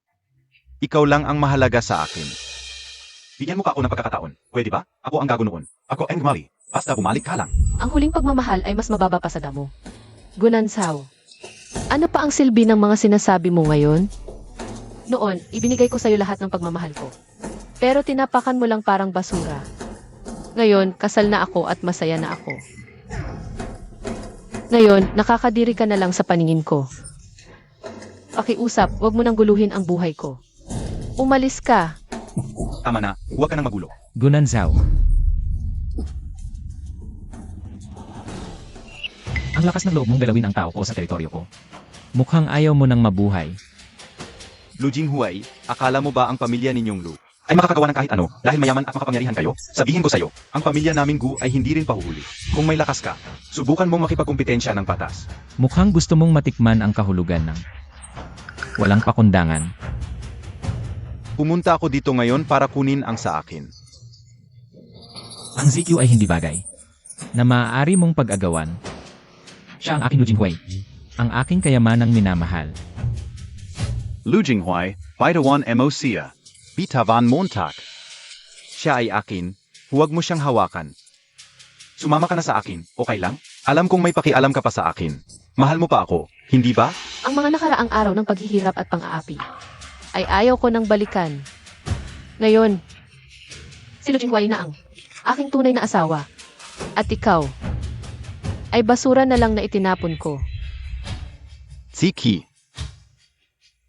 Ikaw lang ang mahalaga sa akin. Bigyan mo ka ako ng pagkakataon. Pwede ba? Ako ang gago noon. Ako ang Mali. Basta bumalik ka lang. Ang huling pagmamahal ay mas mababa pa sa damo. Gunanzhao, ano pa ang silbi ng mga sinasabi mo ngayon? Noon, ibinigay ko sa'yo lahat ng pagmamahal ko. Pero tinapakan mo lang parang basura. Ngayon, kasal na ako at masaya na ako. Ngayon, nakakadiri ka na lang sa paningin ko. Pakiusap, huwag mo nang guluhin ang buhay ko. Umalis ka. Tama na, huwag ka nang magulo. Gunanzhao. Ang lakas ng loob mong galawin ang tao ko sa teritoryo ko. Mukhang ayaw mo nang mabuhay. Lu Jinghuai, akala mo ba ang pamilya ninyong Lu ay makakagawa ng kahit ano dahil mayaman at makapangyarihan kayo? Sabihin ko sa'yo, ang pamilya naming Gu ay hindi rin pahuhuli. Kung may lakas ka, subukan mong makipagkumpetensya ng patas. Mukhang gusto mong matikman ang kahulugan ng walang pakundangan. Pumunta ako dito ngayon para kunin ang sa akin. Ang ZQ ay hindi bagay na maaari mong pag-agawan. Siya ang aking Lu Jinghui. Ang aking kayamanang minamahal. Lu Jinghuai, Baitawan Emosia. Bitawan Montak. Siya ay akin, huwag mo siyang hawakan. Sumama ka na sa akin, okay lang? Alam kong may pakialam ka pa sa akin. Mahal mo pa ako, hindi ba? Ang mga nakaraang araw ng paghihirap at pang-aapi ay ayaw ko nang balikan. Ngayon, si Lu Jinghui na ang aking tunay na asawa. At ikaw, ay basura na lang na itinapon ko. Siki.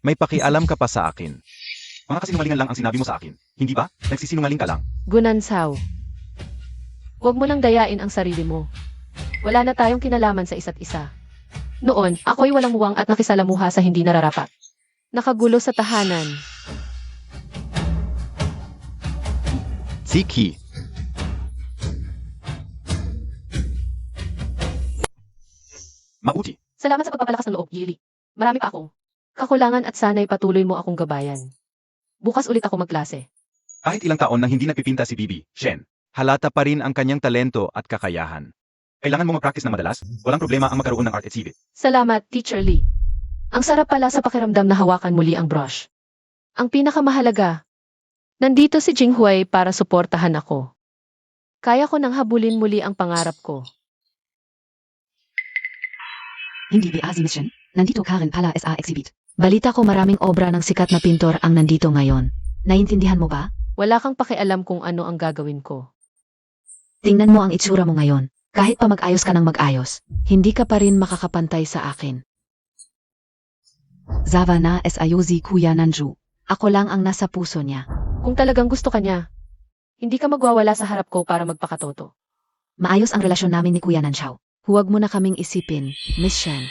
May pakialam ka pa sa akin. Mga kasinungalingan lang ang sinabi mo sa akin, hindi ba? Nagsisinungaling ka lang. Gunanzhao, huwag mo nang dayain ang sarili mo. Wala na tayong kinalaman sa isa't isa. Noon, ako'y walang muwang at nakisalamuha sa hindi nararapat. Nakagulo sa tahanan. Siki. Mabuti. Salamat sa pagpapalakas ng loob, Yili. Marami pa akong kakulangan at sana'y patuloy mo akong gabayan. Bukas ulit ako magklase. Kahit ilang taon nang hindi nagpipinta si Bibi, Shen, halata pa rin ang kanyang talento at kakayahan. Kailangan mo mag-practice na madalas, walang problema ang magkaroon ng art exhibit. Salamat, Teacher Lee. Ang sarap pala sa pakiramdam na hawakan muli ang brush. Ang pinakamahalaga, nandito si Jinghui para suportahan ako. Kaya ko nang habulin muli ang pangarap ko. Hindi ba si Miss Shen? Nandito ka rin pala sa exhibit. Balita ko maraming obra ng sikat na pintor ang nandito ngayon. Naintindihan mo ba? Wala kang pakialam kung ano ang gagawin ko. Tingnan mo ang itsura mo ngayon. Kahit pa mag-ayos ka ng mag-ayos, hindi ka pa rin makakapantay sa akin. Zavana es Ayozi Kuya Nanju. Ako lang ang nasa puso niya. Kung talagang gusto ka niya, hindi ka magwawala sa harap ko para magpakatoto. Maayos ang relasyon namin ni Kuya Nanshao. Huwag mo na kaming isipin, Miss Shen.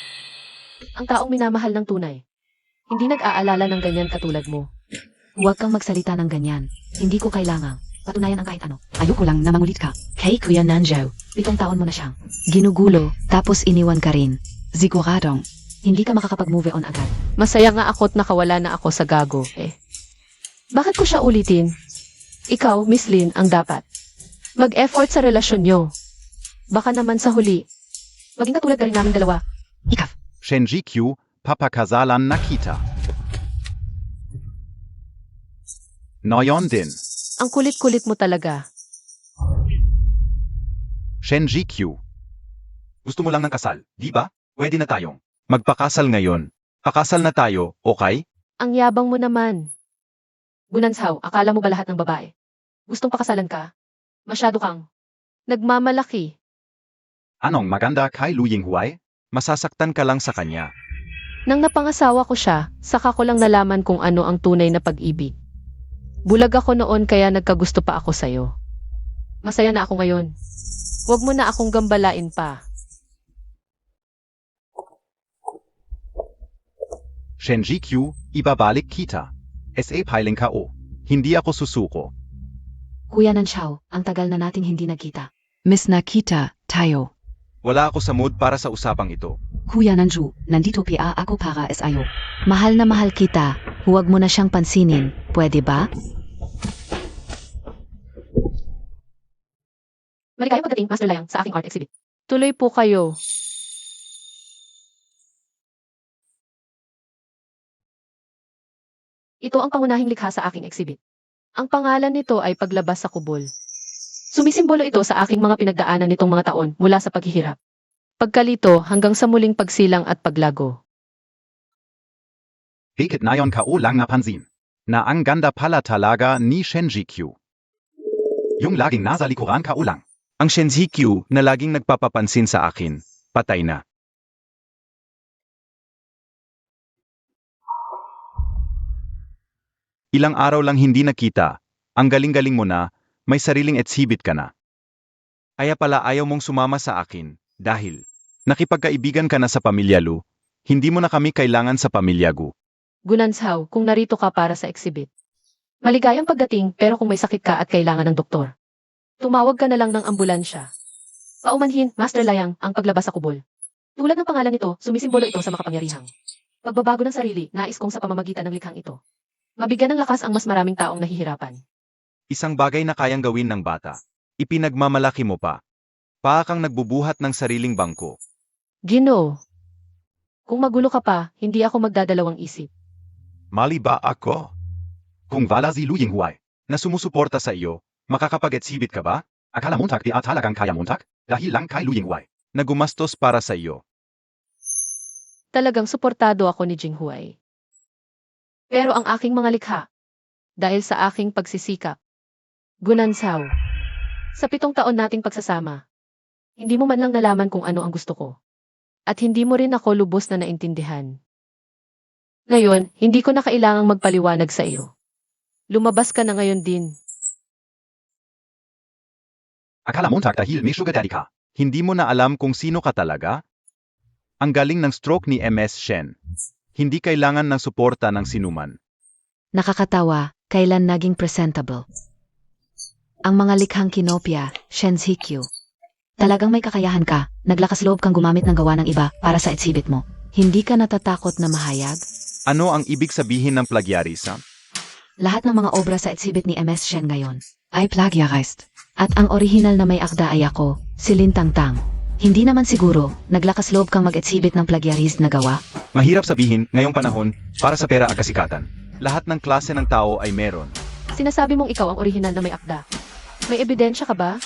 Ang taong minamahal ng tunay. Hindi nag-aalala ng ganyan katulad mo. Huwag kang magsalita ng ganyan. Hindi ko kailangang patunayan ang kahit ano. Ayoko lang na mangulit ka. Kay Kuya Nanjo, 7 taon mo na siyang ginugulo, tapos iniwan ka rin. Siguradong, hindi ka makakapag-move on agad. Masaya nga ako't nakawala na ako sa gago, eh. Bakit ko siya ulitin? Ikaw, Miss Lin, ang dapat. Mag-effort sa relasyon nyo. Baka naman sa huli, maging katulad ka rin namin dalawa. Ikaf, Shenji Q, papakasalan na kita. Ngayon din. Ang kulit-kulit mo talaga. Shenji Q. Gusto mo lang ng kasal, di ba? Pwede na tayong magpakasal ngayon. Pakasal na tayo, okay? Ang yabang mo naman. Gunanshaw, akala mo ba lahat ng babae? Gustong pakasalan ka? Masyado kang nagmamalaki. Anong maganda kay Lu Yinghuai? Masasaktan ka lang sa kanya. Nang napangasawa ko siya, saka ko lang nalaman kung ano ang tunay na pag-ibig. Bulag ako noon kaya nagkagusto pa ako sa'yo. Masaya na ako ngayon. Huwag mo na akong gambalain pa. Shenji Q, ibabalik kita. SA piling ka o. Hindi ako susuko. Kuya Nanshao, ang tagal na nating hindi nagkita. Miss Nakita, tayo. Wala ako sa mood para sa usapang ito. Kuya Nanju, nandito pia ako para sayo. Mahal na mahal kita, huwag mo na siyang pansinin, pwede ba? Maligayang pagdating, Master Layang, sa aking art exhibit. Tuloy po kayo. Ito ang pangunahing likha sa aking exhibit. Ang pangalan nito ay Paglabas sa Kubol. Sumisimbolo ito sa aking mga pinagdaanan nitong mga taon mula sa paghihirap, pagkalito hanggang sa muling pagsilang at paglago. Bakit nayon ka o lang napansin? Na ang ganda pala talaga ni Shenji Q. Yung laging nasa likuran ka o lang. Ang Shenji Q na laging nagpapapansin sa akin, patay na. Ilang araw lang hindi nakita, ang galing-galing mo na, may sariling exhibit ka na. Kaya pala ayaw mong sumama sa akin, dahil nakipagkaibigan ka na sa pamilya Lu, hindi mo na kami kailangan sa pamilya Gu. Gunanshaw, kung narito ka para sa exhibit. Maligayang pagdating pero kung may sakit ka at kailangan ng doktor, tumawag ka na lang ng ambulansya. Paumanhin, Master Layang, ang Paglabas sa Kubol. Tulad ng pangalan nito, sumisimbolo ito sa makapangyarihang pagbabago ng sarili, nais kong sa pamamagitan ng likhang ito. Mabigyan ng lakas ang mas maraming taong nahihirapan. Isang bagay na kayang gawin ng bata. Ipinagmamalaki mo pa. Kang nagbubuhat ng sariling bangko. Ginoo. Kung magulo ka pa, hindi ako magdadalawang isip. Mali ba ako? Kung wala si Lu Yinghuai na sumusuporta sa iyo, makakapag-exhibit ka ba? Akala mo di talagang kaya mo dahil lang kay Lu Yinghuai na gumastos para sa iyo. Talagang suportado ako ni Jinghuai. Pero ang aking mga likha, dahil sa aking pagsisikap, Gunanshaw, sa 7 taon nating pagsasama, hindi mo man lang nalaman kung ano ang gusto ko. At hindi mo rin ako lubos na naintindihan. Ngayon, hindi ko na kailangang magpaliwanag sa iyo. Lumabas ka na ngayon din. Akala mo dahil may sugar daddy ka. Hindi mo na alam kung sino ka talaga? Ang galing ng stroke ni MS Shen. Hindi kailangan ng suporta ng sinuman. Nakakatawa, kailan naging presentable. Ang mga likhang kinopya, Shenji Q. Talagang may kakayahan ka, naglakas loob kang gumamit ng gawa ng iba para sa exhibit mo. Hindi ka natatakot na mahayag? Ano ang ibig sabihin ng plagiarism? Lahat ng mga obra sa exhibit ni MS Shen ngayon ay plagiarized. At ang orihinal na may akda ay ako, si Lin Tangtang. Hindi naman siguro, naglakas loob kang mag-exhibit ng plagiarized na gawa? Mahirap sabihin ngayong panahon para sa pera at kasikatan. Lahat ng klase ng tao ay meron. Sinasabi mong ikaw ang orihinal na may akda. May ebidensya ka ba?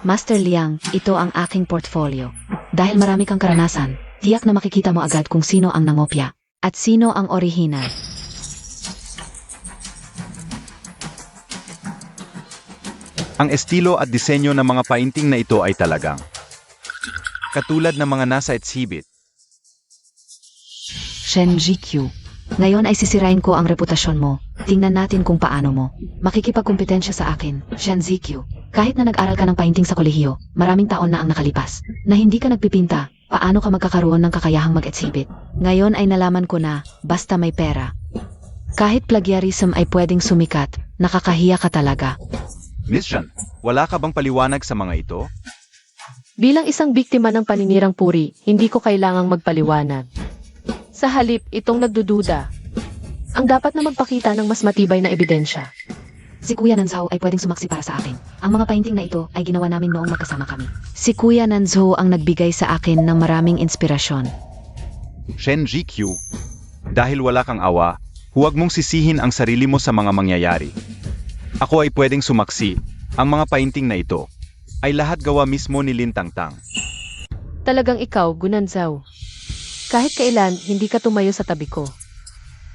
Master Liang, ito ang aking portfolio. Dahil marami kang karanasan, tiyak na makikita mo agad kung sino ang nangopya at sino ang orihinal. Ang estilo at disenyo ng mga painting na ito ay talagang katulad ng mga nasa exhibit. Shenji Q. Ngayon ay sisirain ko ang reputasyon mo. Tingnan natin kung paano mo makikipagkumpetensya sa akin, Shen Zikyu. Kahit na nag-aral ka ng painting sa kolehiyo, maraming taon na ang nakalipas, na hindi ka nagpipinta, paano ka magkakaroon ng kakayahang mag-exhibit? Ngayon ay nalaman ko na, basta may pera. Kahit plagiarism ay pwedeng sumikat, nakakahiya ka talaga. Miss Shen, wala ka bang paliwanag sa mga ito? Bilang isang biktima ng paninirang puri, hindi ko kailangang magpaliwanag. Sa halip, itong nagdududa. Ang dapat na magpakita ng mas matibay na ebidensya. Si Kuya Nanzhao ay pwedeng sumaksi para sa akin. Ang mga painting na ito ay ginawa namin noong magkasama kami. Si Kuya Nanzhao ang nagbigay sa akin ng maraming inspirasyon. Shen Jikyu, dahil wala kang awa, huwag mong sisihin ang sarili mo sa mga mangyayari. Ako ay pwedeng sumaksi. Ang mga painting na ito ay lahat gawa mismo ni Lin Tangtang. Talagang ikaw, Gunanzao. Kahit kailan, hindi ka tumayo sa tabi ko.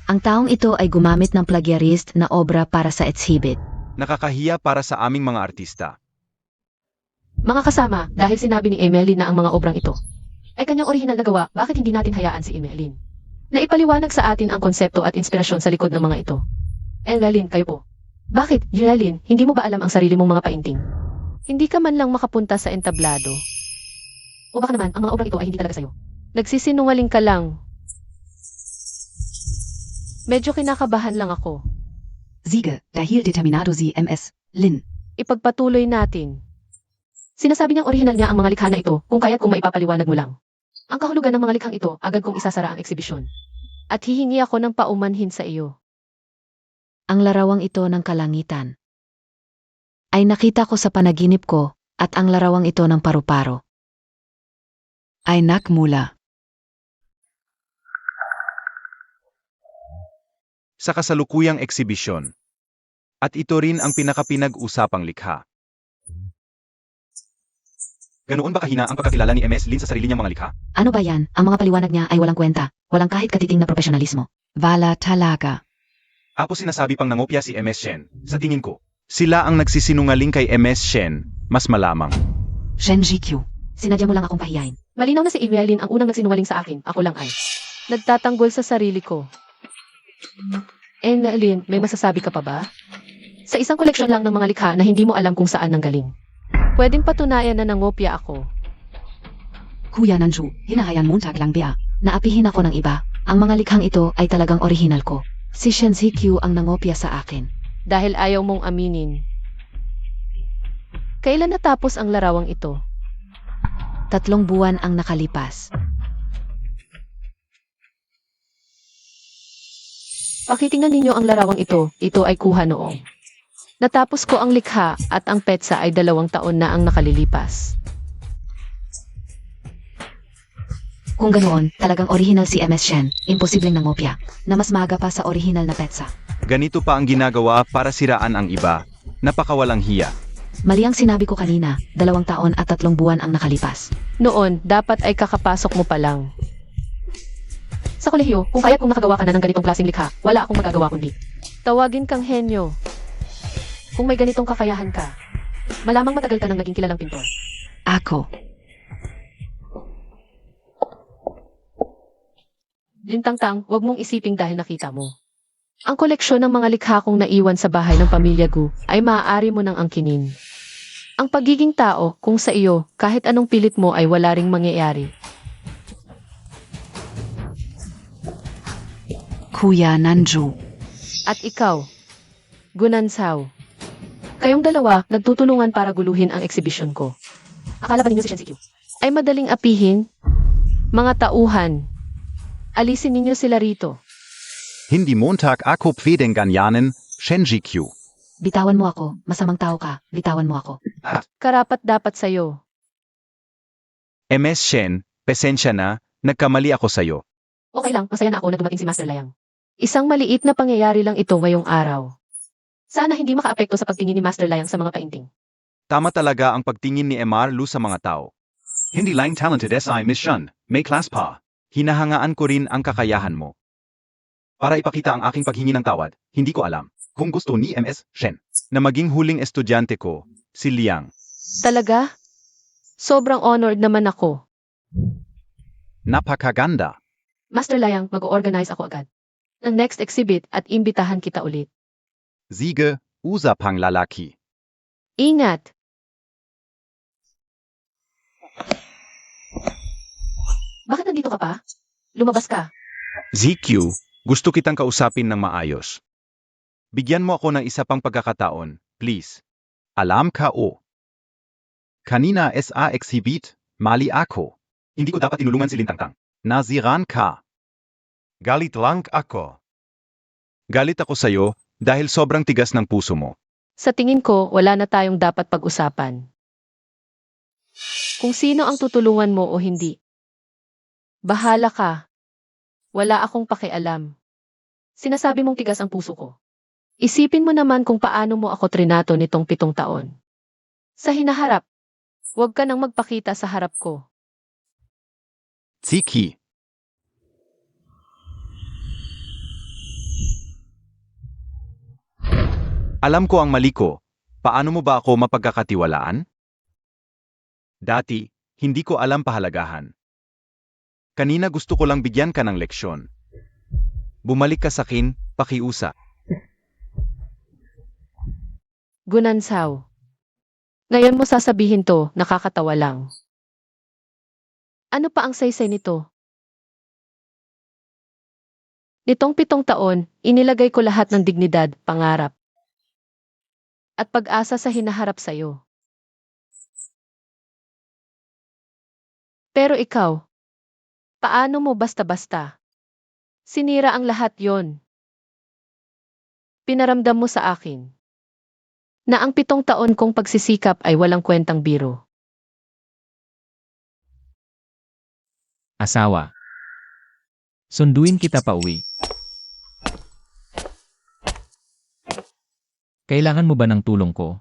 Ang taong ito ay gumamit ng plagiarist na obra para sa exhibit. Nakakahiya para sa aming mga artista. Mga kasama, dahil sinabi ni Emeline na ang mga obrang ito ay kanyang orihinal na gawa, bakit hindi natin hayaan si Emeline na ipaliwanag sa atin ang konsepto at inspirasyon sa likod ng mga ito? Emeline, kayo po. Bakit, Geraldine, hindi mo ba alam ang sarili mong mga painting? Hindi ka man lang makapunta sa entablado. O baka naman, ang mga obrang ito ay hindi talaga sa'yo. Nagsisinungaling ka lang. Medyo kinakabahan lang ako. Siege, dahil determinado si MS Lin. Ipagpatuloy natin. Sinasabi niyang orihinal niya ang mga likha na ito, kung kaya't kung maipapaliwanag mo lang. Ang kahulugan ng mga likhang ito, agad kong isasara ang eksibisyon. At hihingi ako ng paumanhin sa iyo. Ang larawang ito ng kalangitan ay nakita ko sa panaginip ko, at ang larawang ito ng paru-paro ay nakmula. Sa kasalukuyang eksibisyon. At ito rin ang pinakapinag-usapang likha. Ganoon ba kahina ang pagkakilala ni MS Lin sa sarili niyang mga likha? Ano ba yan? Ang mga paliwanag niya ay walang kwenta, walang kahit katiting na profesionalismo. Wala talaga. Apo sinasabi pang nangopya si MS Shen. Sa tingin ko, sila ang nagsisinungaling kay MS Shen, mas malamang. Shen Jikyu, sinadya mo lang akong pahiyain. Malinaw na si Emeline ang unang nagsinungaling sa akin, ako lang ay nagtatanggol sa sarili ko. Emeline, may masasabi ka pa ba? Sa isang koleksyon lang ng mga likha na hindi mo alam kung saan nanggaling. Pwedeng patunayan na nangopya ako. Kuya Nanju, hinahayan montag lang biya. Naapihin ako ng iba. Ang mga likhang ito ay talagang orihinal ko. Si Shen Zikyu ang nangopya sa akin. Dahil ayaw mong aminin. Kailan natapos ang larawang ito? 3 buwan ang nakalipas. Pakitingnan ninyo ang larawang ito, ito ay kuha noong. Natapos ko ang likha at ang petsa ay 2 taon na ang nakalilipas. Kung ganoon, talagang orihinal si MS Shen, imposibleng nangopya, na mas maaga pa sa orihinal na petsa. Ganito pa ang ginagawa para siraan ang iba. Napakawalang hiya. Mali ang sinabi ko kanina, 2 taon at 3 buwan ang nakalipas. Noon, dapat ay kakapasok mo pa lang. Sa kolehiyo, kung kung nakagawa ka na ng ganitong klaseng likha, wala akong magagawa kundi tawagin kang henyo. Kung may ganitong kakayahan ka, malamang matagal ka nang naging kilalang pintor. Ako. Lintang-tang, wag mong isiping dahil nakita mo. Ang koleksyon ng mga likha kong naiwan sa bahay ng pamilya Gu ay maaari mo nang angkinin. Ang pagiging tao, kung sa iyo, kahit anong pilit mo ay wala ring mangyayari. Kuya Nanju. At ikaw, Gunanzao. Kayong dalawa, nagtutulungan para guluhin ang eksibisyon ko. Akala ba ninyo si Shen Zikyu ay madaling apihin? Mga tauhan, alisin ninyo sila rito. Hindi montag ako pwedeng ganyanan, Shen Jikyu. Bitawan mo ako, masamang tao ka, bitawan mo ako. Karapat dapat sa'yo. MS Shen, pasensya na, nagkamali ako sa'yo. Okay lang, masaya na ako na dumating si Master Layang. Isang maliit na pangyayari lang ito ngayong araw. Sana hindi makaapekto sa pagtingin ni Master Layang sa mga painting. Tama talaga ang pagtingin ni MR Lu sa mga tao. Hindi lang talented SI Miss Shen, may class pa. Hinahangaan ko rin ang kakayahan mo. Para ipakita ang aking paghingi ng tawad, hindi ko alam kung gusto ni MS Shen na maging huling estudyante ko, si Liang. Talaga? Sobrang honored naman ako. Napakaganda. Master Layang, mag-organize ako agad. ng next exhibit at imbitahan kita ulit. Sige, usapang lalaki. Ingat! Bakit nandito ka pa? Lumabas ka. ZQ, gusto kitang kausapin ng maayos. Bigyan mo ako ng isa pang pagkakataon, please. Alam ka o. Kanina sa exhibit, mali ako. Hindi ko dapat tinulungan si Lintangtang. Naziran ka. Galit lang ako. Galit ako sa'yo dahil sobrang tigas ng puso mo. Sa tingin ko, wala na tayong dapat pag-usapan. Kung sino ang tutulungan mo o hindi. Bahala ka. Wala akong pakialam. Sinasabi mong tigas ang puso ko. Isipin mo naman kung paano mo ako trinato nitong 7 taon. Sa hinaharap, huwag ka nang magpakita sa harap ko. Ziki. Alam ko ang mali ko. Paano mo ba ako mapagkakatiwalaan? Dati, hindi ko alam pahalagahan. Kanina gusto ko lang bigyan ka ng leksyon. Bumalik ka sa akin, pakiusa. Gunansaw. Ngayon mo sasabihin to, nakakatawa lang. Ano pa ang saysay nito? Nitong 7 taon, inilagay ko lahat ng dignidad, pangarap, at pag-asa sa hinaharap sa'yo. Pero ikaw, paano mo basta-basta? Sinira ang lahat yon. Pinaramdam mo sa akin na ang 7 taon kong pagsisikap ay walang kwentang biro. Asawa. Sunduin kita pa uwi. Kailangan mo ba ng tulong ko?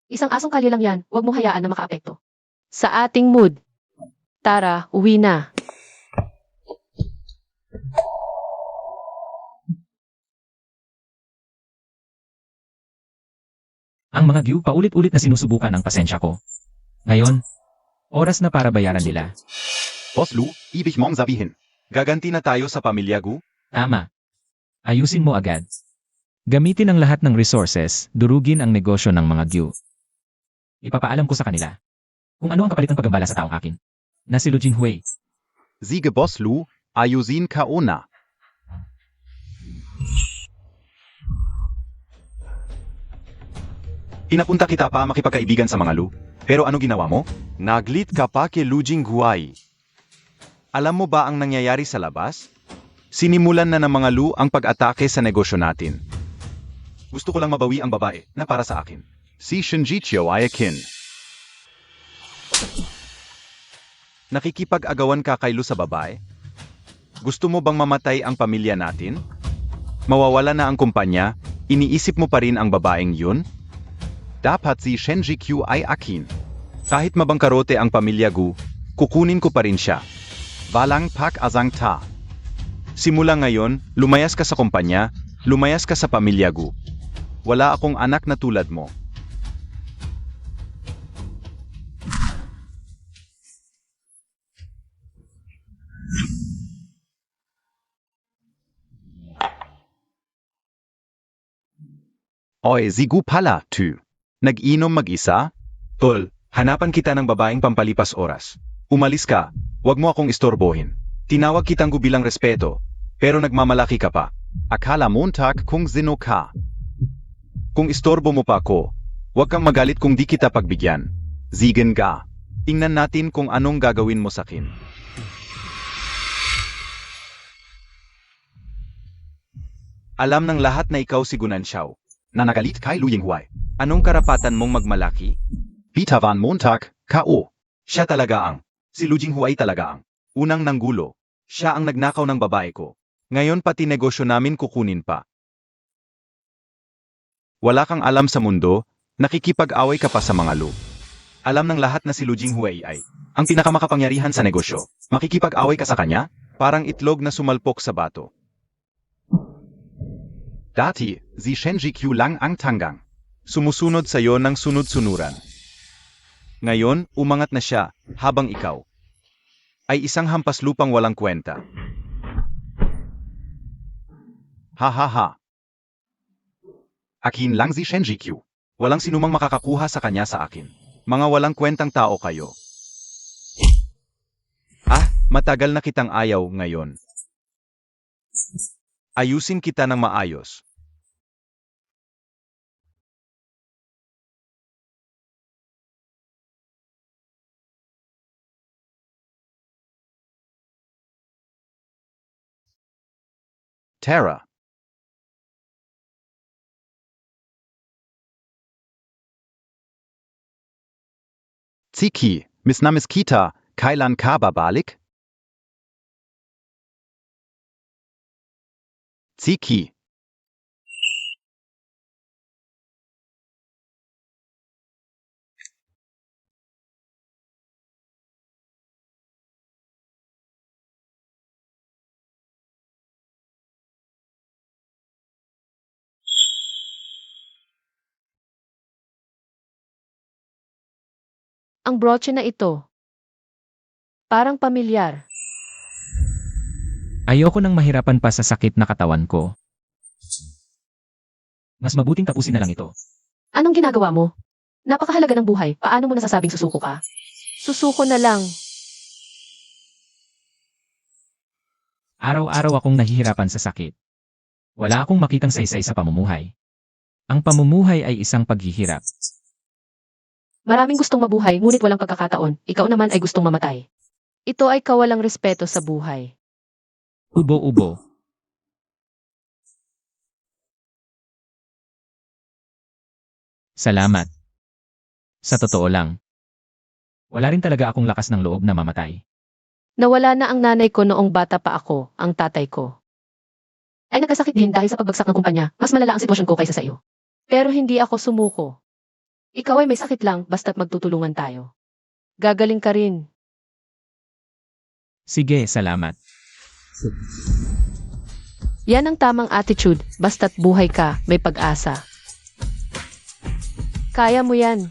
Isang asong kalye lang yan, huwag mo hayaan na makaapekto sa ating mood. Tara, uwi na. Ang mga Gyu paulit-ulit na sinusubukan ang pasensya ko. Ngayon, oras na para bayaran nila. Boss Lu, ibig mong sabihin. Gaganti na tayo sa pamilya Gu? Tama. Ayusin mo agad. Gamitin ang lahat ng resources, durugin ang negosyo ng mga Gyu. Ipapaalam ko sa kanila kung ano ang kapalit ng paggambala sa taong akin, na si Lu Jinghui. Sige Boss Lu, ayusin ka una. Pinapunta kita pa makipagkaibigan sa mga Lu, pero ano ginawa mo? Naglit ka pa kay Lu Jinghui. Alam mo ba ang nangyayari sa labas? Sinimulan na ng mga Lu ang pag-atake sa negosyo natin. Gusto ko lang mabawi ang babae na para sa akin. Si Shinjichio Ayakin. Nakikipag-agawan ka kay Lu sa babae? Gusto mo bang mamatay ang pamilya natin? Mawawala na ang kumpanya, iniisip mo pa rin ang babaeng yun? Dapat si Shinjichio ay akin. Kahit mabangkarote ang pamilya Gu, kukunin ko pa rin siya. Walang pak-azang ta. Simula ngayon, lumayas ka sa kumpanya, lumayas ka sa pamilya Gu. Wala akong anak na tulad mo. Oy, zigu pala, tu. Nag-inom mag-isa? Tol, hanapan kita ng babaeng pampalipas oras. Umalis ka, wag mo akong istorbohin. Tinawag kitang Gu bilang respeto, pero nagmamalaki ka pa. Akala montak kung zino ka. Kung istorbo mo pa ako, wag kang magalit kung di kita pagbigyan. Zigen ka. Tingnan natin kung anong gagawin mo sa akin. Alam ng lahat na ikaw si Gunanxiao, na nagalit kay Lu Yinghuai. Anong karapatan mong magmalaki? Bitawan montak, kao. Siya talaga ang. Si Lu Jinghuai talaga ang. Unang nanggulo. Siya ang nagnakaw ng babae ko. Ngayon pati negosyo namin kukunin pa. Wala kang alam sa mundo, nakikipag-away ka pa sa mga Lu. Alam ng lahat na si Lu Jinghuai ay ang pinakamakapangyarihan sa negosyo. Makikipag-away ka sa kanya? Parang itlog na sumalpok sa bato. Dati, si Shinjichio lang ang tanggang. Sumusunod sa'yo ng sunod-sunuran. Ngayon, umangat na siya, habang ikaw ay isang hampas lupang walang kwenta. Ha ha ha. Akin lang si Shenji-Q. Walang sinumang makakakuha sa kanya sa akin. Mga walang kwentang tao kayo. Ah, matagal na kitang ayaw ngayon. Ayusin kita ng maayos. Tara. Tsiki, Miss Namis Kita, kailan ka babalik? Tsiki. Ang brooche na ito. Parang pamilyar. Ayoko nang mahirapan pa sa sakit na katawan ko. Mas mabuting tapusin na lang ito. Anong ginagawa mo? Napakahalaga ng buhay. Paano mo nasasabing susuko ka? Susuko na lang. Araw-araw akong nahihirapan sa sakit. Wala akong makitang saysay sa pamumuhay. Ang pamumuhay ay isang paghihirap. Maraming gustong mabuhay, ngunit walang pagkakataon. Ikaw naman ay gustong mamatay. Ito ay kawalang respeto sa buhay. Ubo-ubo. Salamat. Sa totoo lang, wala rin talaga akong lakas ng loob na mamatay. Nawala na ang nanay ko noong bata pa ako, ang tatay ko. Ay nagkasakit din dahil sa pagbagsak ng kumpanya. Mas malala ang sitwasyon ko kaysa sa iyo. Pero hindi ako sumuko. Ikaw ay may sakit lang basta't magtutulungan tayo. Gagaling ka rin. Sige, salamat. Yan ang tamang attitude, basta't buhay ka, may pag-asa. Kaya mo yan.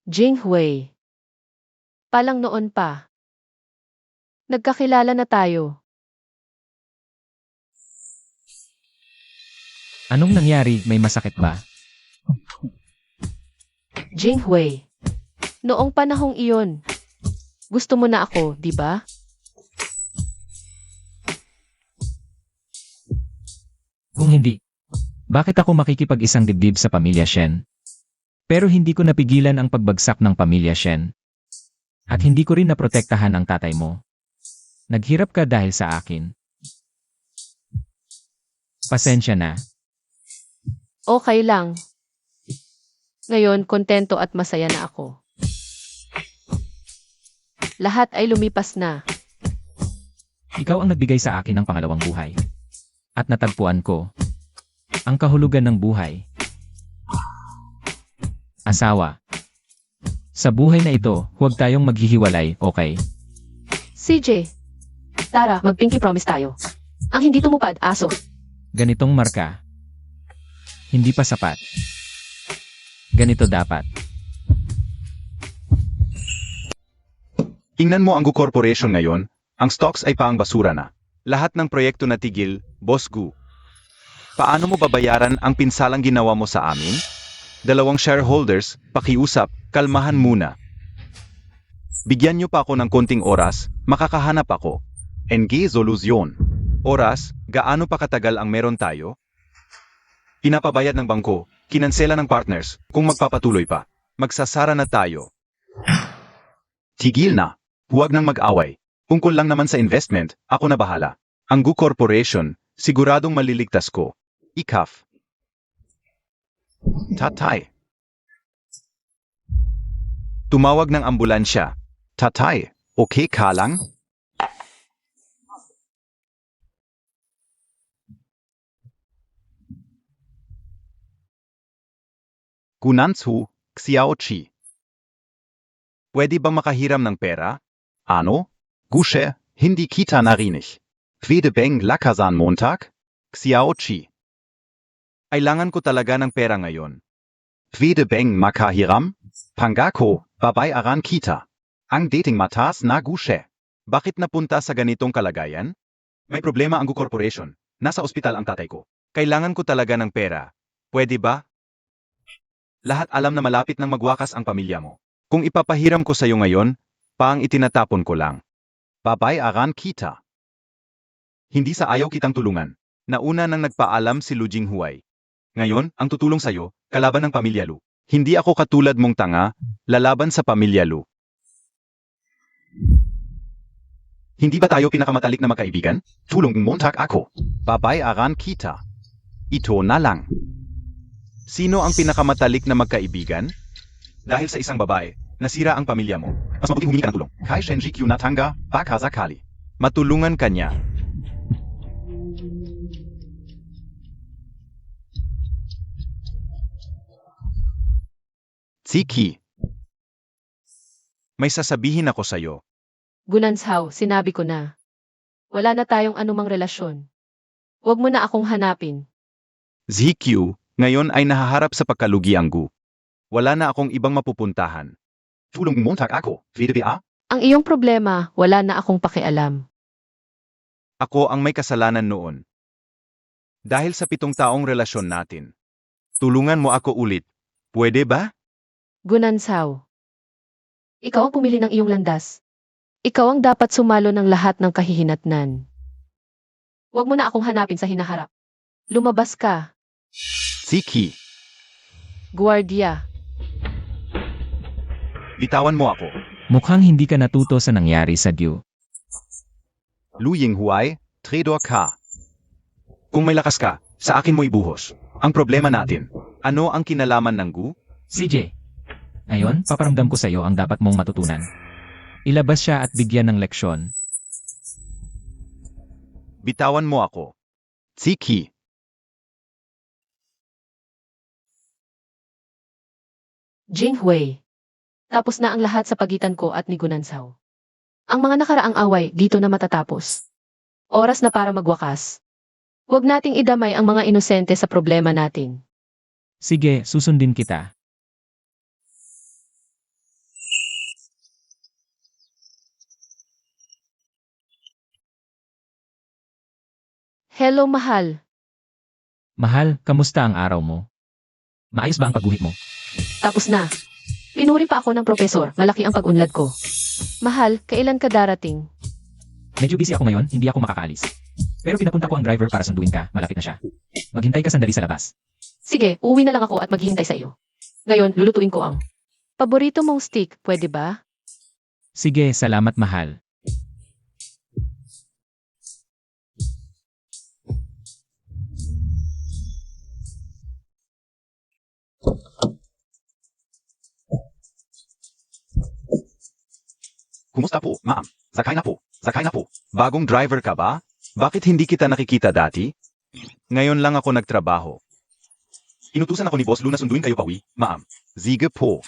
Jinghui. Palang noon pa. Nagkakilala na tayo. Anong nangyari? May masakit ba? Jinghui. Noong panahong iyon. Gusto mo na ako, di ba? Kung hindi, bakit ako makikipag-isang dibdib sa pamilya Shen? Pero hindi ko napigilan ang pagbagsak ng pamilya Shen. At hindi ko rin naprotektahan ang tatay mo. Naghirap ka dahil sa akin. Pasensya na. Okay lang. Ngayon, kontento at masaya na ako. Lahat ay lumipas na. Ikaw ang nagbigay sa akin ng pangalawang buhay. At natagpuan ko ang kahulugan ng buhay. Asawa. Sa buhay na ito, huwag tayong maghihiwalay, okay? CJ. Tara, mag-pinky promise tayo. Ang hindi tumupad, aso. Ganitong marka. Hindi pa sapat. Ganito dapat. Tingnan mo ang Gu Corporation ngayon, ang stocks ay paang basura na. Lahat ng proyekto na tigil, Boss Gu. Paano mo babayaran ang pinsalang ginawa mo sa amin? Dalawang shareholders, pakiusap, kalmahan muna. Bigyan niyo pa ako ng konting oras, makakahanap ako. NG solusyon. Oras, gaano pa katagal ang meron tayo? Pinapabayad ng bangko, kinansela ng partners, kung magpapatuloy pa. Magsasara na tayo. Tigil na. Huwag nang mag-away. Tungkol lang naman sa investment, ako na bahala. Ang Gu Corporation, siguradong maliligtas ko. Ikaf. Tatay. Tumawag ng ambulansya. Tatay, okay ka lang? Gunansu, Xiaoqi. Pwede bang makahiram ng pera? Ano? Gushe, hindi kita narinig. Pwede bang lakasan Montag? Xiao Chi. Kailangan ko talaga ng pera ngayon. Pwede bang makahiram? Pangako, babayaran kita. Ang dating matas na Gushe. Bakit napunta sa ganitong kalagayan? May problema ang Gu Corporation. Nasa ospital ang tatay ko. Kailangan ko talaga ng pera. Pwede ba? Lahat alam na malapit nang magwakas ang pamilya mo. Kung ipapahiram ko sa'yo ngayon, paang itinatapon ko lang. Babayaran kita. Hindi sa ayaw kitang tulungan. Nauna nang nagpaalam si Lu Jinghuai. Ngayon, ang tutulong sa'yo, kalaban ng pamilya Lu. Hindi ako katulad mong tanga, lalaban sa pamilya Lu. Hindi ba tayo pinakamatalik na magkaibigan? Tulong Montag ako. Babayaran kita. Ito na lang. Sino ang pinakamatalik na magkaibigan? Dahil sa isang babae, nasira ang pamilya mo. Mas mabuting humingi ka ng tulong. Kay Shenji Q Natanga, baka sakali. Matulungan ka niya. Tsiki. May sasabihin ako sa'yo. Gunanshaw, sinabi ko na. Wala na tayong anumang relasyon. Huwag mo na akong hanapin. ZQ, ngayon ay nahaharap sa pagkalugi ang Gu. Wala na akong ibang mapupuntahan. Tulong Montag ako, VDBA? Ang iyong problema, wala na akong pakialam. Ako ang may kasalanan noon. Dahil sa 7 taong relasyon natin. Tulungan mo ako ulit. Pwede ba? Gunanshaw. Ikaw ang pumili ng iyong landas. Ikaw ang dapat sumalo ng lahat ng kahihinatnan. Huwag mo na akong hanapin sa hinaharap. Lumabas ka, Tsiki, Guardia. bitawan mo ako. Mukhang hindi ka natuto sa nangyari sa Diyo. Lu Yinghuai, Trader ka. Kung may lakas ka, sa akin mo ibuhos. Ang problema natin, ano ang kinalaman ng Gu? CJ, ngayon, paparamdam ko sa iyo ang dapat mong matutunan. Ilabas siya at bigyan ng leksyon. Bitawan mo ako. Tsiki, Jinghui. Tapos na ang lahat sa pagitan ko at ni Gunanshaw. Ang mga nakaraang away dito na matatapos. Oras na para magwakas. Huwag nating idamay ang mga inosente sa problema natin. Sige, susundin kita. Hello, mahal. Mahal, kamusta ang araw mo? Maayos ba ang pagguhit mo? Tapos na. Pinuri pa ako ng propesor. Malaki ang pag-unlad ko. Mahal, kailan ka darating? Medyo busy ako ngayon, hindi ako makakaalis. Pero pinapunta ko ang driver para sunduin ka, malapit na siya. Maghintay ka sandali sa labas. Sige, uuwi na lang ako at maghihintay sa iyo. Ngayon, lulutuin ko ang paborito mong steak, pwede ba? Sige, salamat mahal. kumusta po, ma'am? Sakay na po, sakay na po. Bagong driver ka ba? Bakit hindi kita nakikita dati? Ngayon lang ako nagtrabaho. Inutusan ako ni Boss Lu na sunduin kayo pauwi, ma'am. Sige po.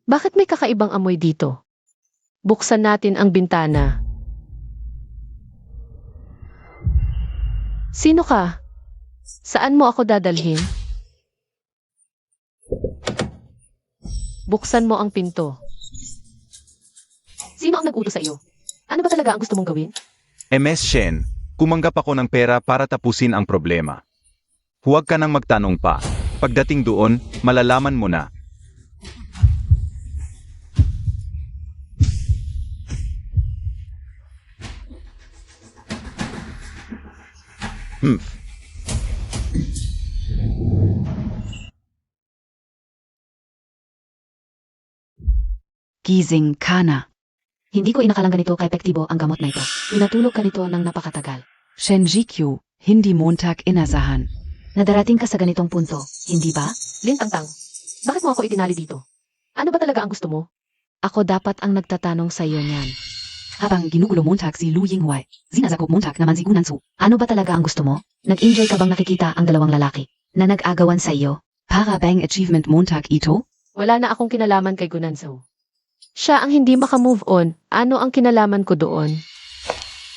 Bakit may kakaibang amoy dito? Buksan natin ang bintana. Sino ka? Saan mo ako dadalhin? Buksan mo ang pinto. Sino ang nag-utos sa iyo? Ano ba talaga ang gusto mong gawin? MS Shen, kumanggap ako ng pera para tapusin ang problema. Huwag ka nang magtanong pa. Pagdating doon, malalaman mo na. Gising ka na. Hindi ko inakalang ganito ka-epektibo ang gamot na ito. Pinatulog ka nito ng napakatagal. Shenjikyu, hindi Montag inasahan. Nadarating ka sa ganitong punto, hindi ba? Lintang-tang, bakit mo ako itinali dito? Ano ba talaga ang gusto mo? Ako dapat ang nagtatanong sa iyo niyan. Habang ginugulo Montag si Lu Yinghuai, sinasakop Montag naman si Gunansu. Ano ba talaga ang gusto mo? Nag-enjoy ka bang nakikita ang dalawang lalaki na nag-agawan sa iyo? Para bang achievement Montag ito? Wala na akong kinalaman kay Gunanzo. Siya ang hindi makamove on. Ano ang kinalaman ko doon?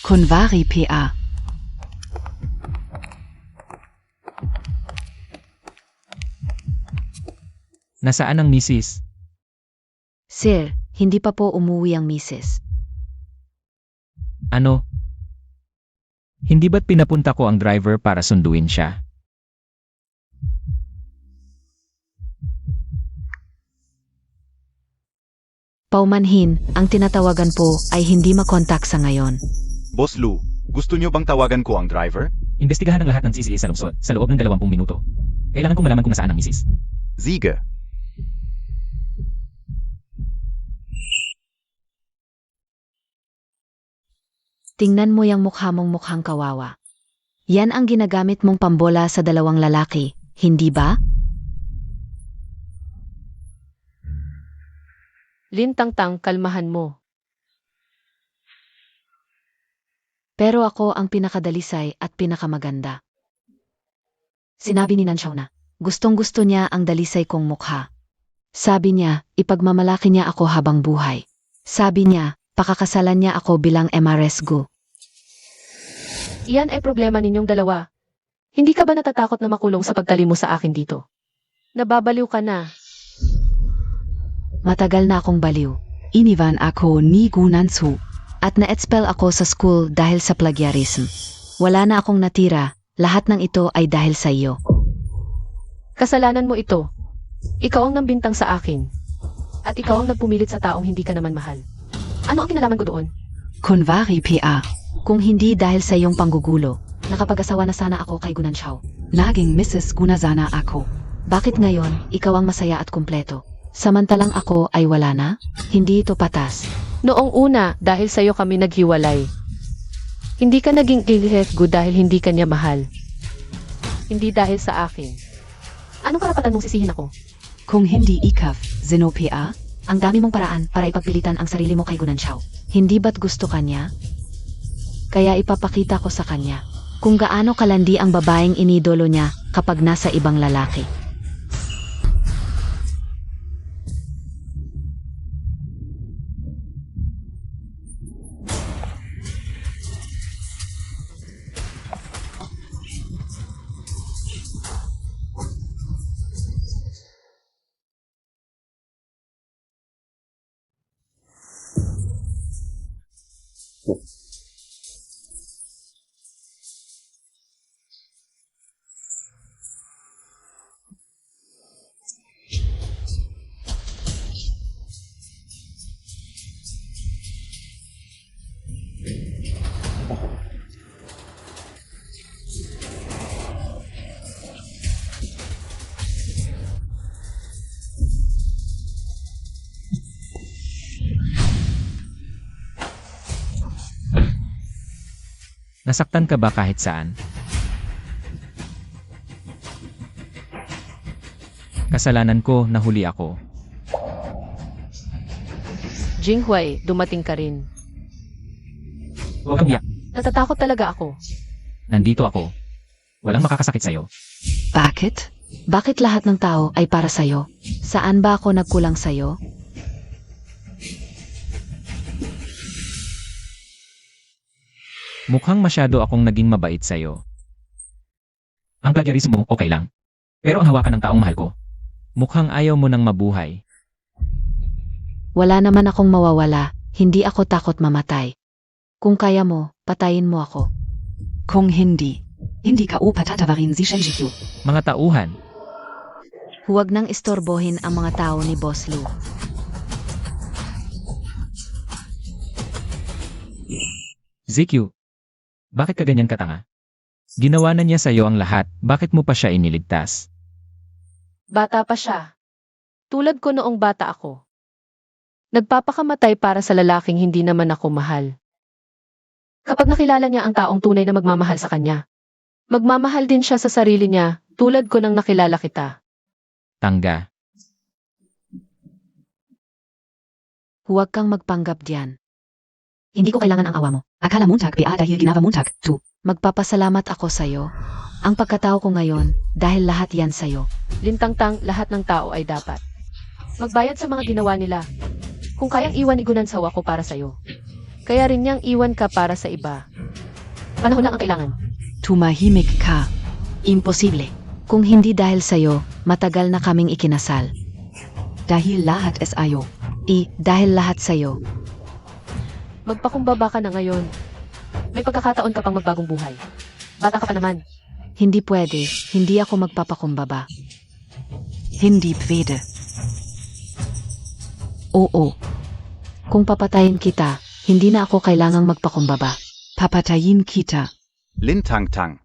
Kunwari PA. Nasaan ang misis? Sir, hindi pa po umuwi ang misis. Ano? Hindi ba't pinapunta ko ang driver para sunduin siya? Paumanhin, ang tinatawagan po ay hindi makontak sa ngayon. Boss Lou, gusto niyo bang tawagan ko ang driver? Imbestigahan ang lahat ng CCA sa lungsod sa loob ng 20 minuto. Kailangan kong malaman kung nasaan ang misis. Ziga. Tingnan mo yung mukha mong mukhang kawawa. Yan ang ginagamit mong pambola sa dalawang lalaki, hindi ba? Lintang-tang, kalmahan mo. Pero ako ang pinakadalisay at pinakamaganda. Sinabi ni Nanshaw na, gustong-gusto niya ang dalisay kong mukha. Sabi niya, ipagmamalaki niya ako habang buhay. Sabi niya, pakakasalan niya ako bilang MRS-gu. Iyan ay problema ninyong dalawa. Hindi ka ba natatakot na makulong sa pagtali mo sa akin dito? Nababaliw ka na. Matagal na akong baliw. Iniwan ako ni Gunansu. At na-expel ako sa school dahil sa plagiarism. Wala na akong natira. Lahat ng ito ay dahil sa iyo. Kasalanan mo ito. Ikaw ang nambintang sa akin. At ikaw ang nagpumilit sa taong hindi ka naman mahal. Ano ang kinalaman ko doon? Kunwari PA. Kung hindi dahil sa iyong panggugulo, nakapag-asawa na sana ako kay Gunanshaw. Naging Mrs. Gunazana ako. Bakit ngayon, ikaw ang masaya at kumpleto? Samantalang ako ay wala na? Hindi ito patas. Noong una, dahil sa'yo kami naghiwalay. Hindi ka naging ilihesgo dahil hindi ka niya mahal. Hindi dahil sa akin. Anong karapatan mong sisihin ako? Kung hindi ikaf, Zeno PA, ang dami mong paraan para ipagpilitan ang sarili mo kay Gunanshaw. Hindi ba't gusto ka niya? Kaya ipapakita ko sa kanya kung gaano kalandi ang babaeng inidolo niya kapag nasa ibang lalaki. Nasaktan ka ba kahit saan? Kasalanan ko, nahuli ako. Jinghuai, dumating ka rin. Huwag kang iyak. Natatakot talaga ako. Nandito ako. Walang makakasakit sa'yo. Bakit? Bakit lahat ng tao ay para sa'yo? Saan ba ako nagkulang sa'yo? Mukhang masyado akong naging mabait sa'yo. Ang plagiarismo mo, okay lang. Pero ang hawakan ng taong mahal ko, mukhang ayaw mo nang mabuhay. Wala naman akong mawawala, hindi ako takot mamatay. Kung kaya mo, patayin mo ako. Kung hindi, hindi ka upatatawarin si Shenjikyu. Mga tauhan, Huwag nang istorbohin ang mga tao ni Boss Lu. ZQ, bakit ka ganyan katanga? Ginawa na niya sa'yo ang lahat, bakit mo pa siya iniligtas? Bata pa siya. Tulad ko noong bata ako. Nagpapakamatay para sa lalaking hindi naman ako mahal. Kapag nakilala niya ang taong tunay na magmamahal sa kanya, magmamahal din siya sa sarili niya, tulad ko nang nakilala kita. Tangga. Huwag kang magpanggap diyan. Hindi ko kailangan ang awa mo. Akala Montag pa dahil ginawa Montag, tu. Magpapasalamat ako sa'yo. Ang pagkatao ko ngayon, dahil lahat yan sa'yo. Lintang-tang, lahat ng tao ay dapat magbayad sa mga ginawa nila. Kung kayang iwan ni Gunansaw ako para sa'yo, kaya rin niyang iwan ka para sa iba. Panahon lang ang kailangan. Tumahimik ka. Imposible. Kung hindi dahil sa'yo, matagal na kaming ikinasal. Dahil lahat es ayo. Dahil lahat sa'yo. Magpakumbaba ka na ngayon. May pagkakataon ka pang magbagong buhay. Bata ka pa naman. Hindi pwede. Hindi ako magpapakumbaba. Hindi pwede. Oo. Kung papatayin kita, hindi na ako kailangang magpakumbaba. Papatayin kita. Lintang-tang.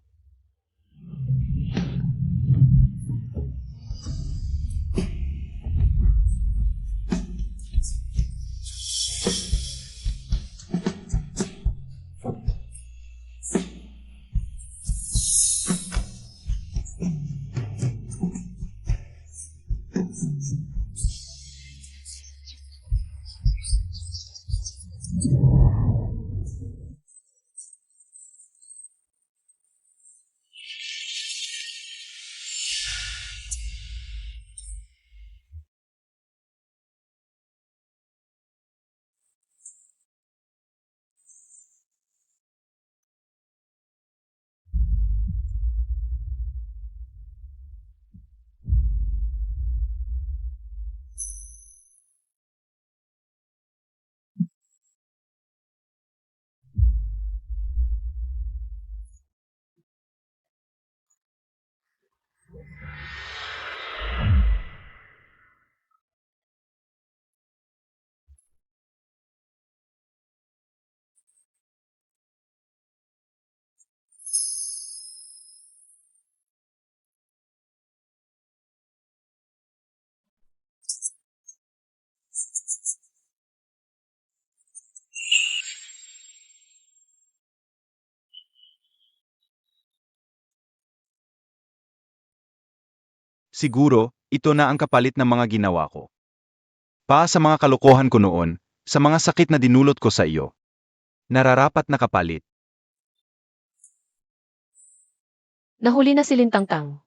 Siguro, ito na ang kapalit ng mga ginawa ko. Pa sa mga kalokohan ko noon, sa mga sakit na dinulot ko sa iyo. Nararapat na kapalit. Nahuli na si Lintang-tang.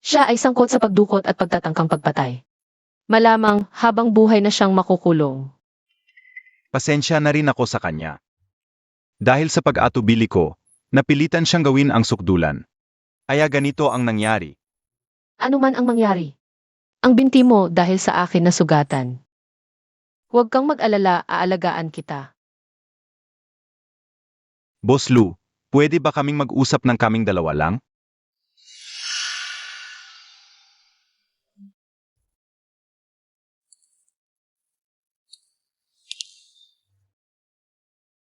Siya ay sangkot sa pagdukot at pagtatangkang pagpatay. Malamang habang buhay na siyang makukulong. Pasensya na rin ako sa kanya. Dahil sa pag-atubili ko, napilitan siyang gawin ang sukdulan. Kaya ganito ang nangyari. Ano man ang mangyari. Ang binti mo dahil sa akin na sugatan. Huwag kang mag-alala, aalagaan kita. Boss Lu, pwede ba kaming mag-usap ng kaming dalawa lang?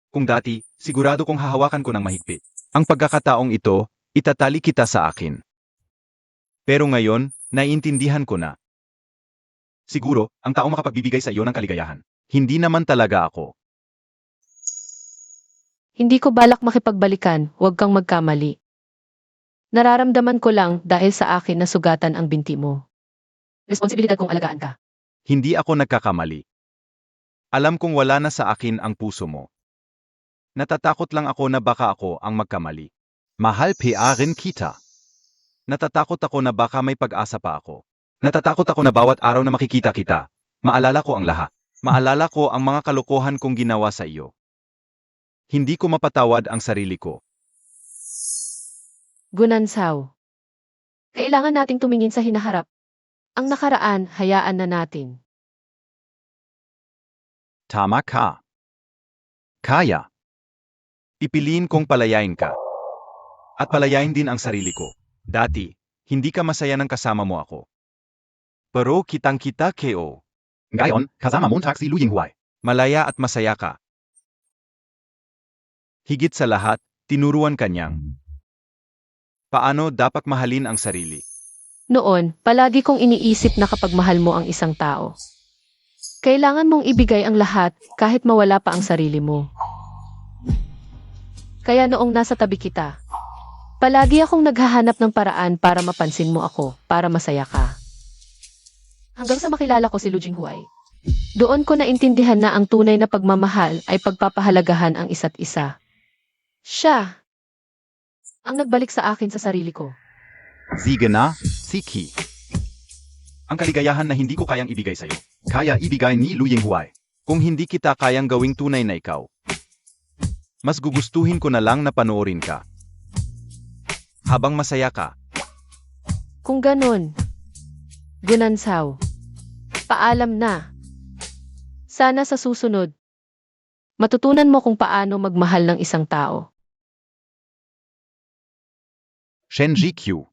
Kung dati, sigurado kong hahawakan ko ng mahigpit. Ang pagkakataong ito, itatali kita sa akin. Pero ngayon, naiintindihan ko na. Siguro, ang taong makapagbibigay sa iyo ng kaligayahan. Hindi naman talaga ako. Hindi ko balak makipagbalikan, huwag kang magkamali. Nararamdaman ko lang dahil sa akin na sugatan ang binti mo. Responsibilidad kong alagaan ka. Hindi ako nagkakamali. Alam kong wala na sa akin ang puso mo. Natatakot lang ako na baka ako ang magkamali. Mahal rin kita. Natatakot ako na baka may pag-asa pa ako. Natatakot ako na bawat araw na makikita kita, maalala ko ang lahat. Maalala ko ang mga kalokohan kong ginawa sa iyo. Hindi ko mapatawad ang sarili ko. Gunansaw. Kailangan nating tumingin sa hinaharap. Ang nakaraan, hayaan na natin. Tama ka. Kaya. Pipiliin kong palayain ka. At palayain din ang sarili ko. Dati, hindi ka masaya nang kasama mo ako. Pero kitang-kita ko. Ngayon, kasama mo si Lu Yinghuai. Malaya at masaya ka. Higit sa lahat, tinuruan kanyang paano dapat mahalin ang sarili. Noon, palagi kong iniisip na kapag mahal mo ang isang tao, kailangan mong ibigay ang lahat kahit mawala pa ang sarili mo. Kaya noong nasa tabi kita, palagi akong naghahanap ng paraan para mapansin mo ako, para masaya ka. Hanggang sa makilala ko si Lu Jinghuai. Doon ko naintindihan na ang tunay na pagmamahal ay pagpapahalagahan ang isa't isa. Siya ang nagbalik sa akin sa sarili ko. Sige na, Siki. Ang kaligayahan na hindi ko kayang ibigay sa'yo, kaya ibigay ni Lu Yinghuai. Kung hindi kita kayang gawing tunay na ikaw, mas gugustuhin ko na lang na panoorin ka. Habang masaya ka. Kung ganon, Gunansaw, paalam na. Sana sa susunod, matutunan mo kung paano magmahal ng isang tao. Shenji Q.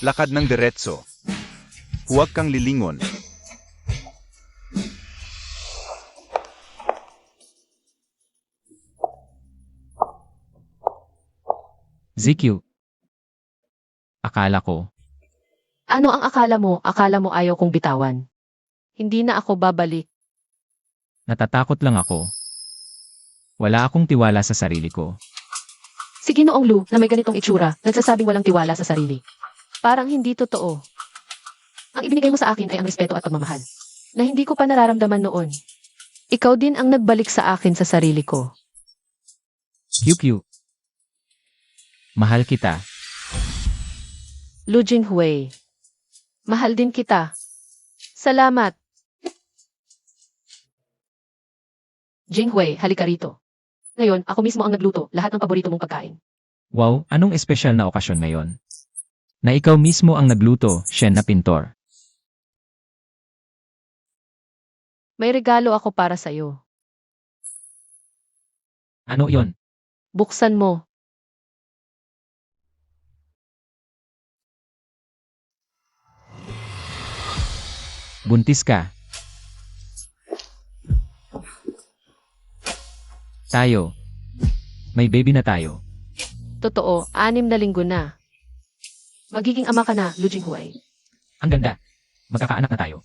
Lakad ng diretso. Huwag kang lilingon. ZQ. Akala ko, Ano ang akala mo? Akala mo ayaw kong bitawan. Hindi na ako babalik. natatakot lang ako. Wala akong tiwala sa sarili ko. Si Ginoong Lu na may ganitong itsura, nagsasabing walang tiwala sa sarili. Parang hindi totoo. Ang ibinigay mo sa akin ay ang respeto at pagmamahal, na hindi ko pa nararamdaman noon. Ikaw din ang nagbalik sa akin sa sarili ko. QQ. Mahal kita. Lu Jinghui. Mahal din kita. Salamat. Jinghui, halika rito. Ngayon, ako mismo ang nagluto, lahat ng paborito mong pagkain. Wow, anong espesyal na okasyon ngayon? Na ikaw mismo ang nagluto, Shen na pintor. May regalo ako para sa'yo. Ano yon? Buksan mo. Buntis ka. Tayo. May baby na tayo. Totoo, 6 na linggo na. Magiging ama ka na, Lu Jinghui. Ang ganda. Magkakaanak na tayo.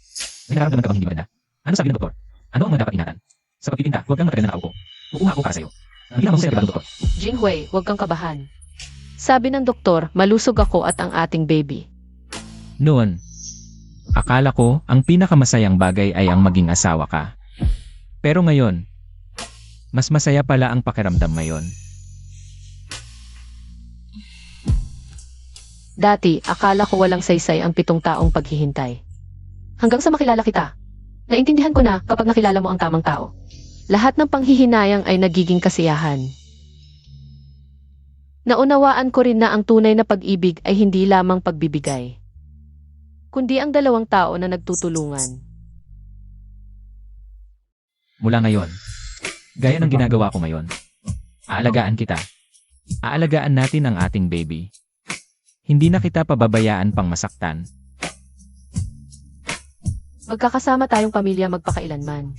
May nararamdaman ka bang hindi maganda? Ano sabi ng doktor? Ano ang mga dapat ingatan? Sa pagpipinta, huwag kang matagal na nakaupo. Kukuha ako para sa'yo. Ang ginawa mo sa'yo, doktor. Jinghui, huwag kang kabahan. Sabi ng doktor, malusog ako at ang ating baby. Noon, akala ko ang pinakamasayang bagay ay ang maging asawa ka. Pero ngayon, mas masaya pala ang pakiramdam ngayon. Dati, akala ko walang saysay ang 7 taong paghihintay. Hanggang sa makilala kita. Naintindihan ko na kapag nakilala mo ang tamang tao. Lahat ng panghihinayang ay nagiging kasiyahan. Naunawaan ko rin na ang tunay na pag-ibig ay hindi lamang pagbibigay, kundi ang 2 tao na nagtutulungan. Mula ngayon, gaya ng ginagawa ko ngayon, aalagaan kita. Aalagaan natin ang ating baby. Hindi na kita pababayaan pang masaktan. Magkakasama tayong pamilya magpakailanman.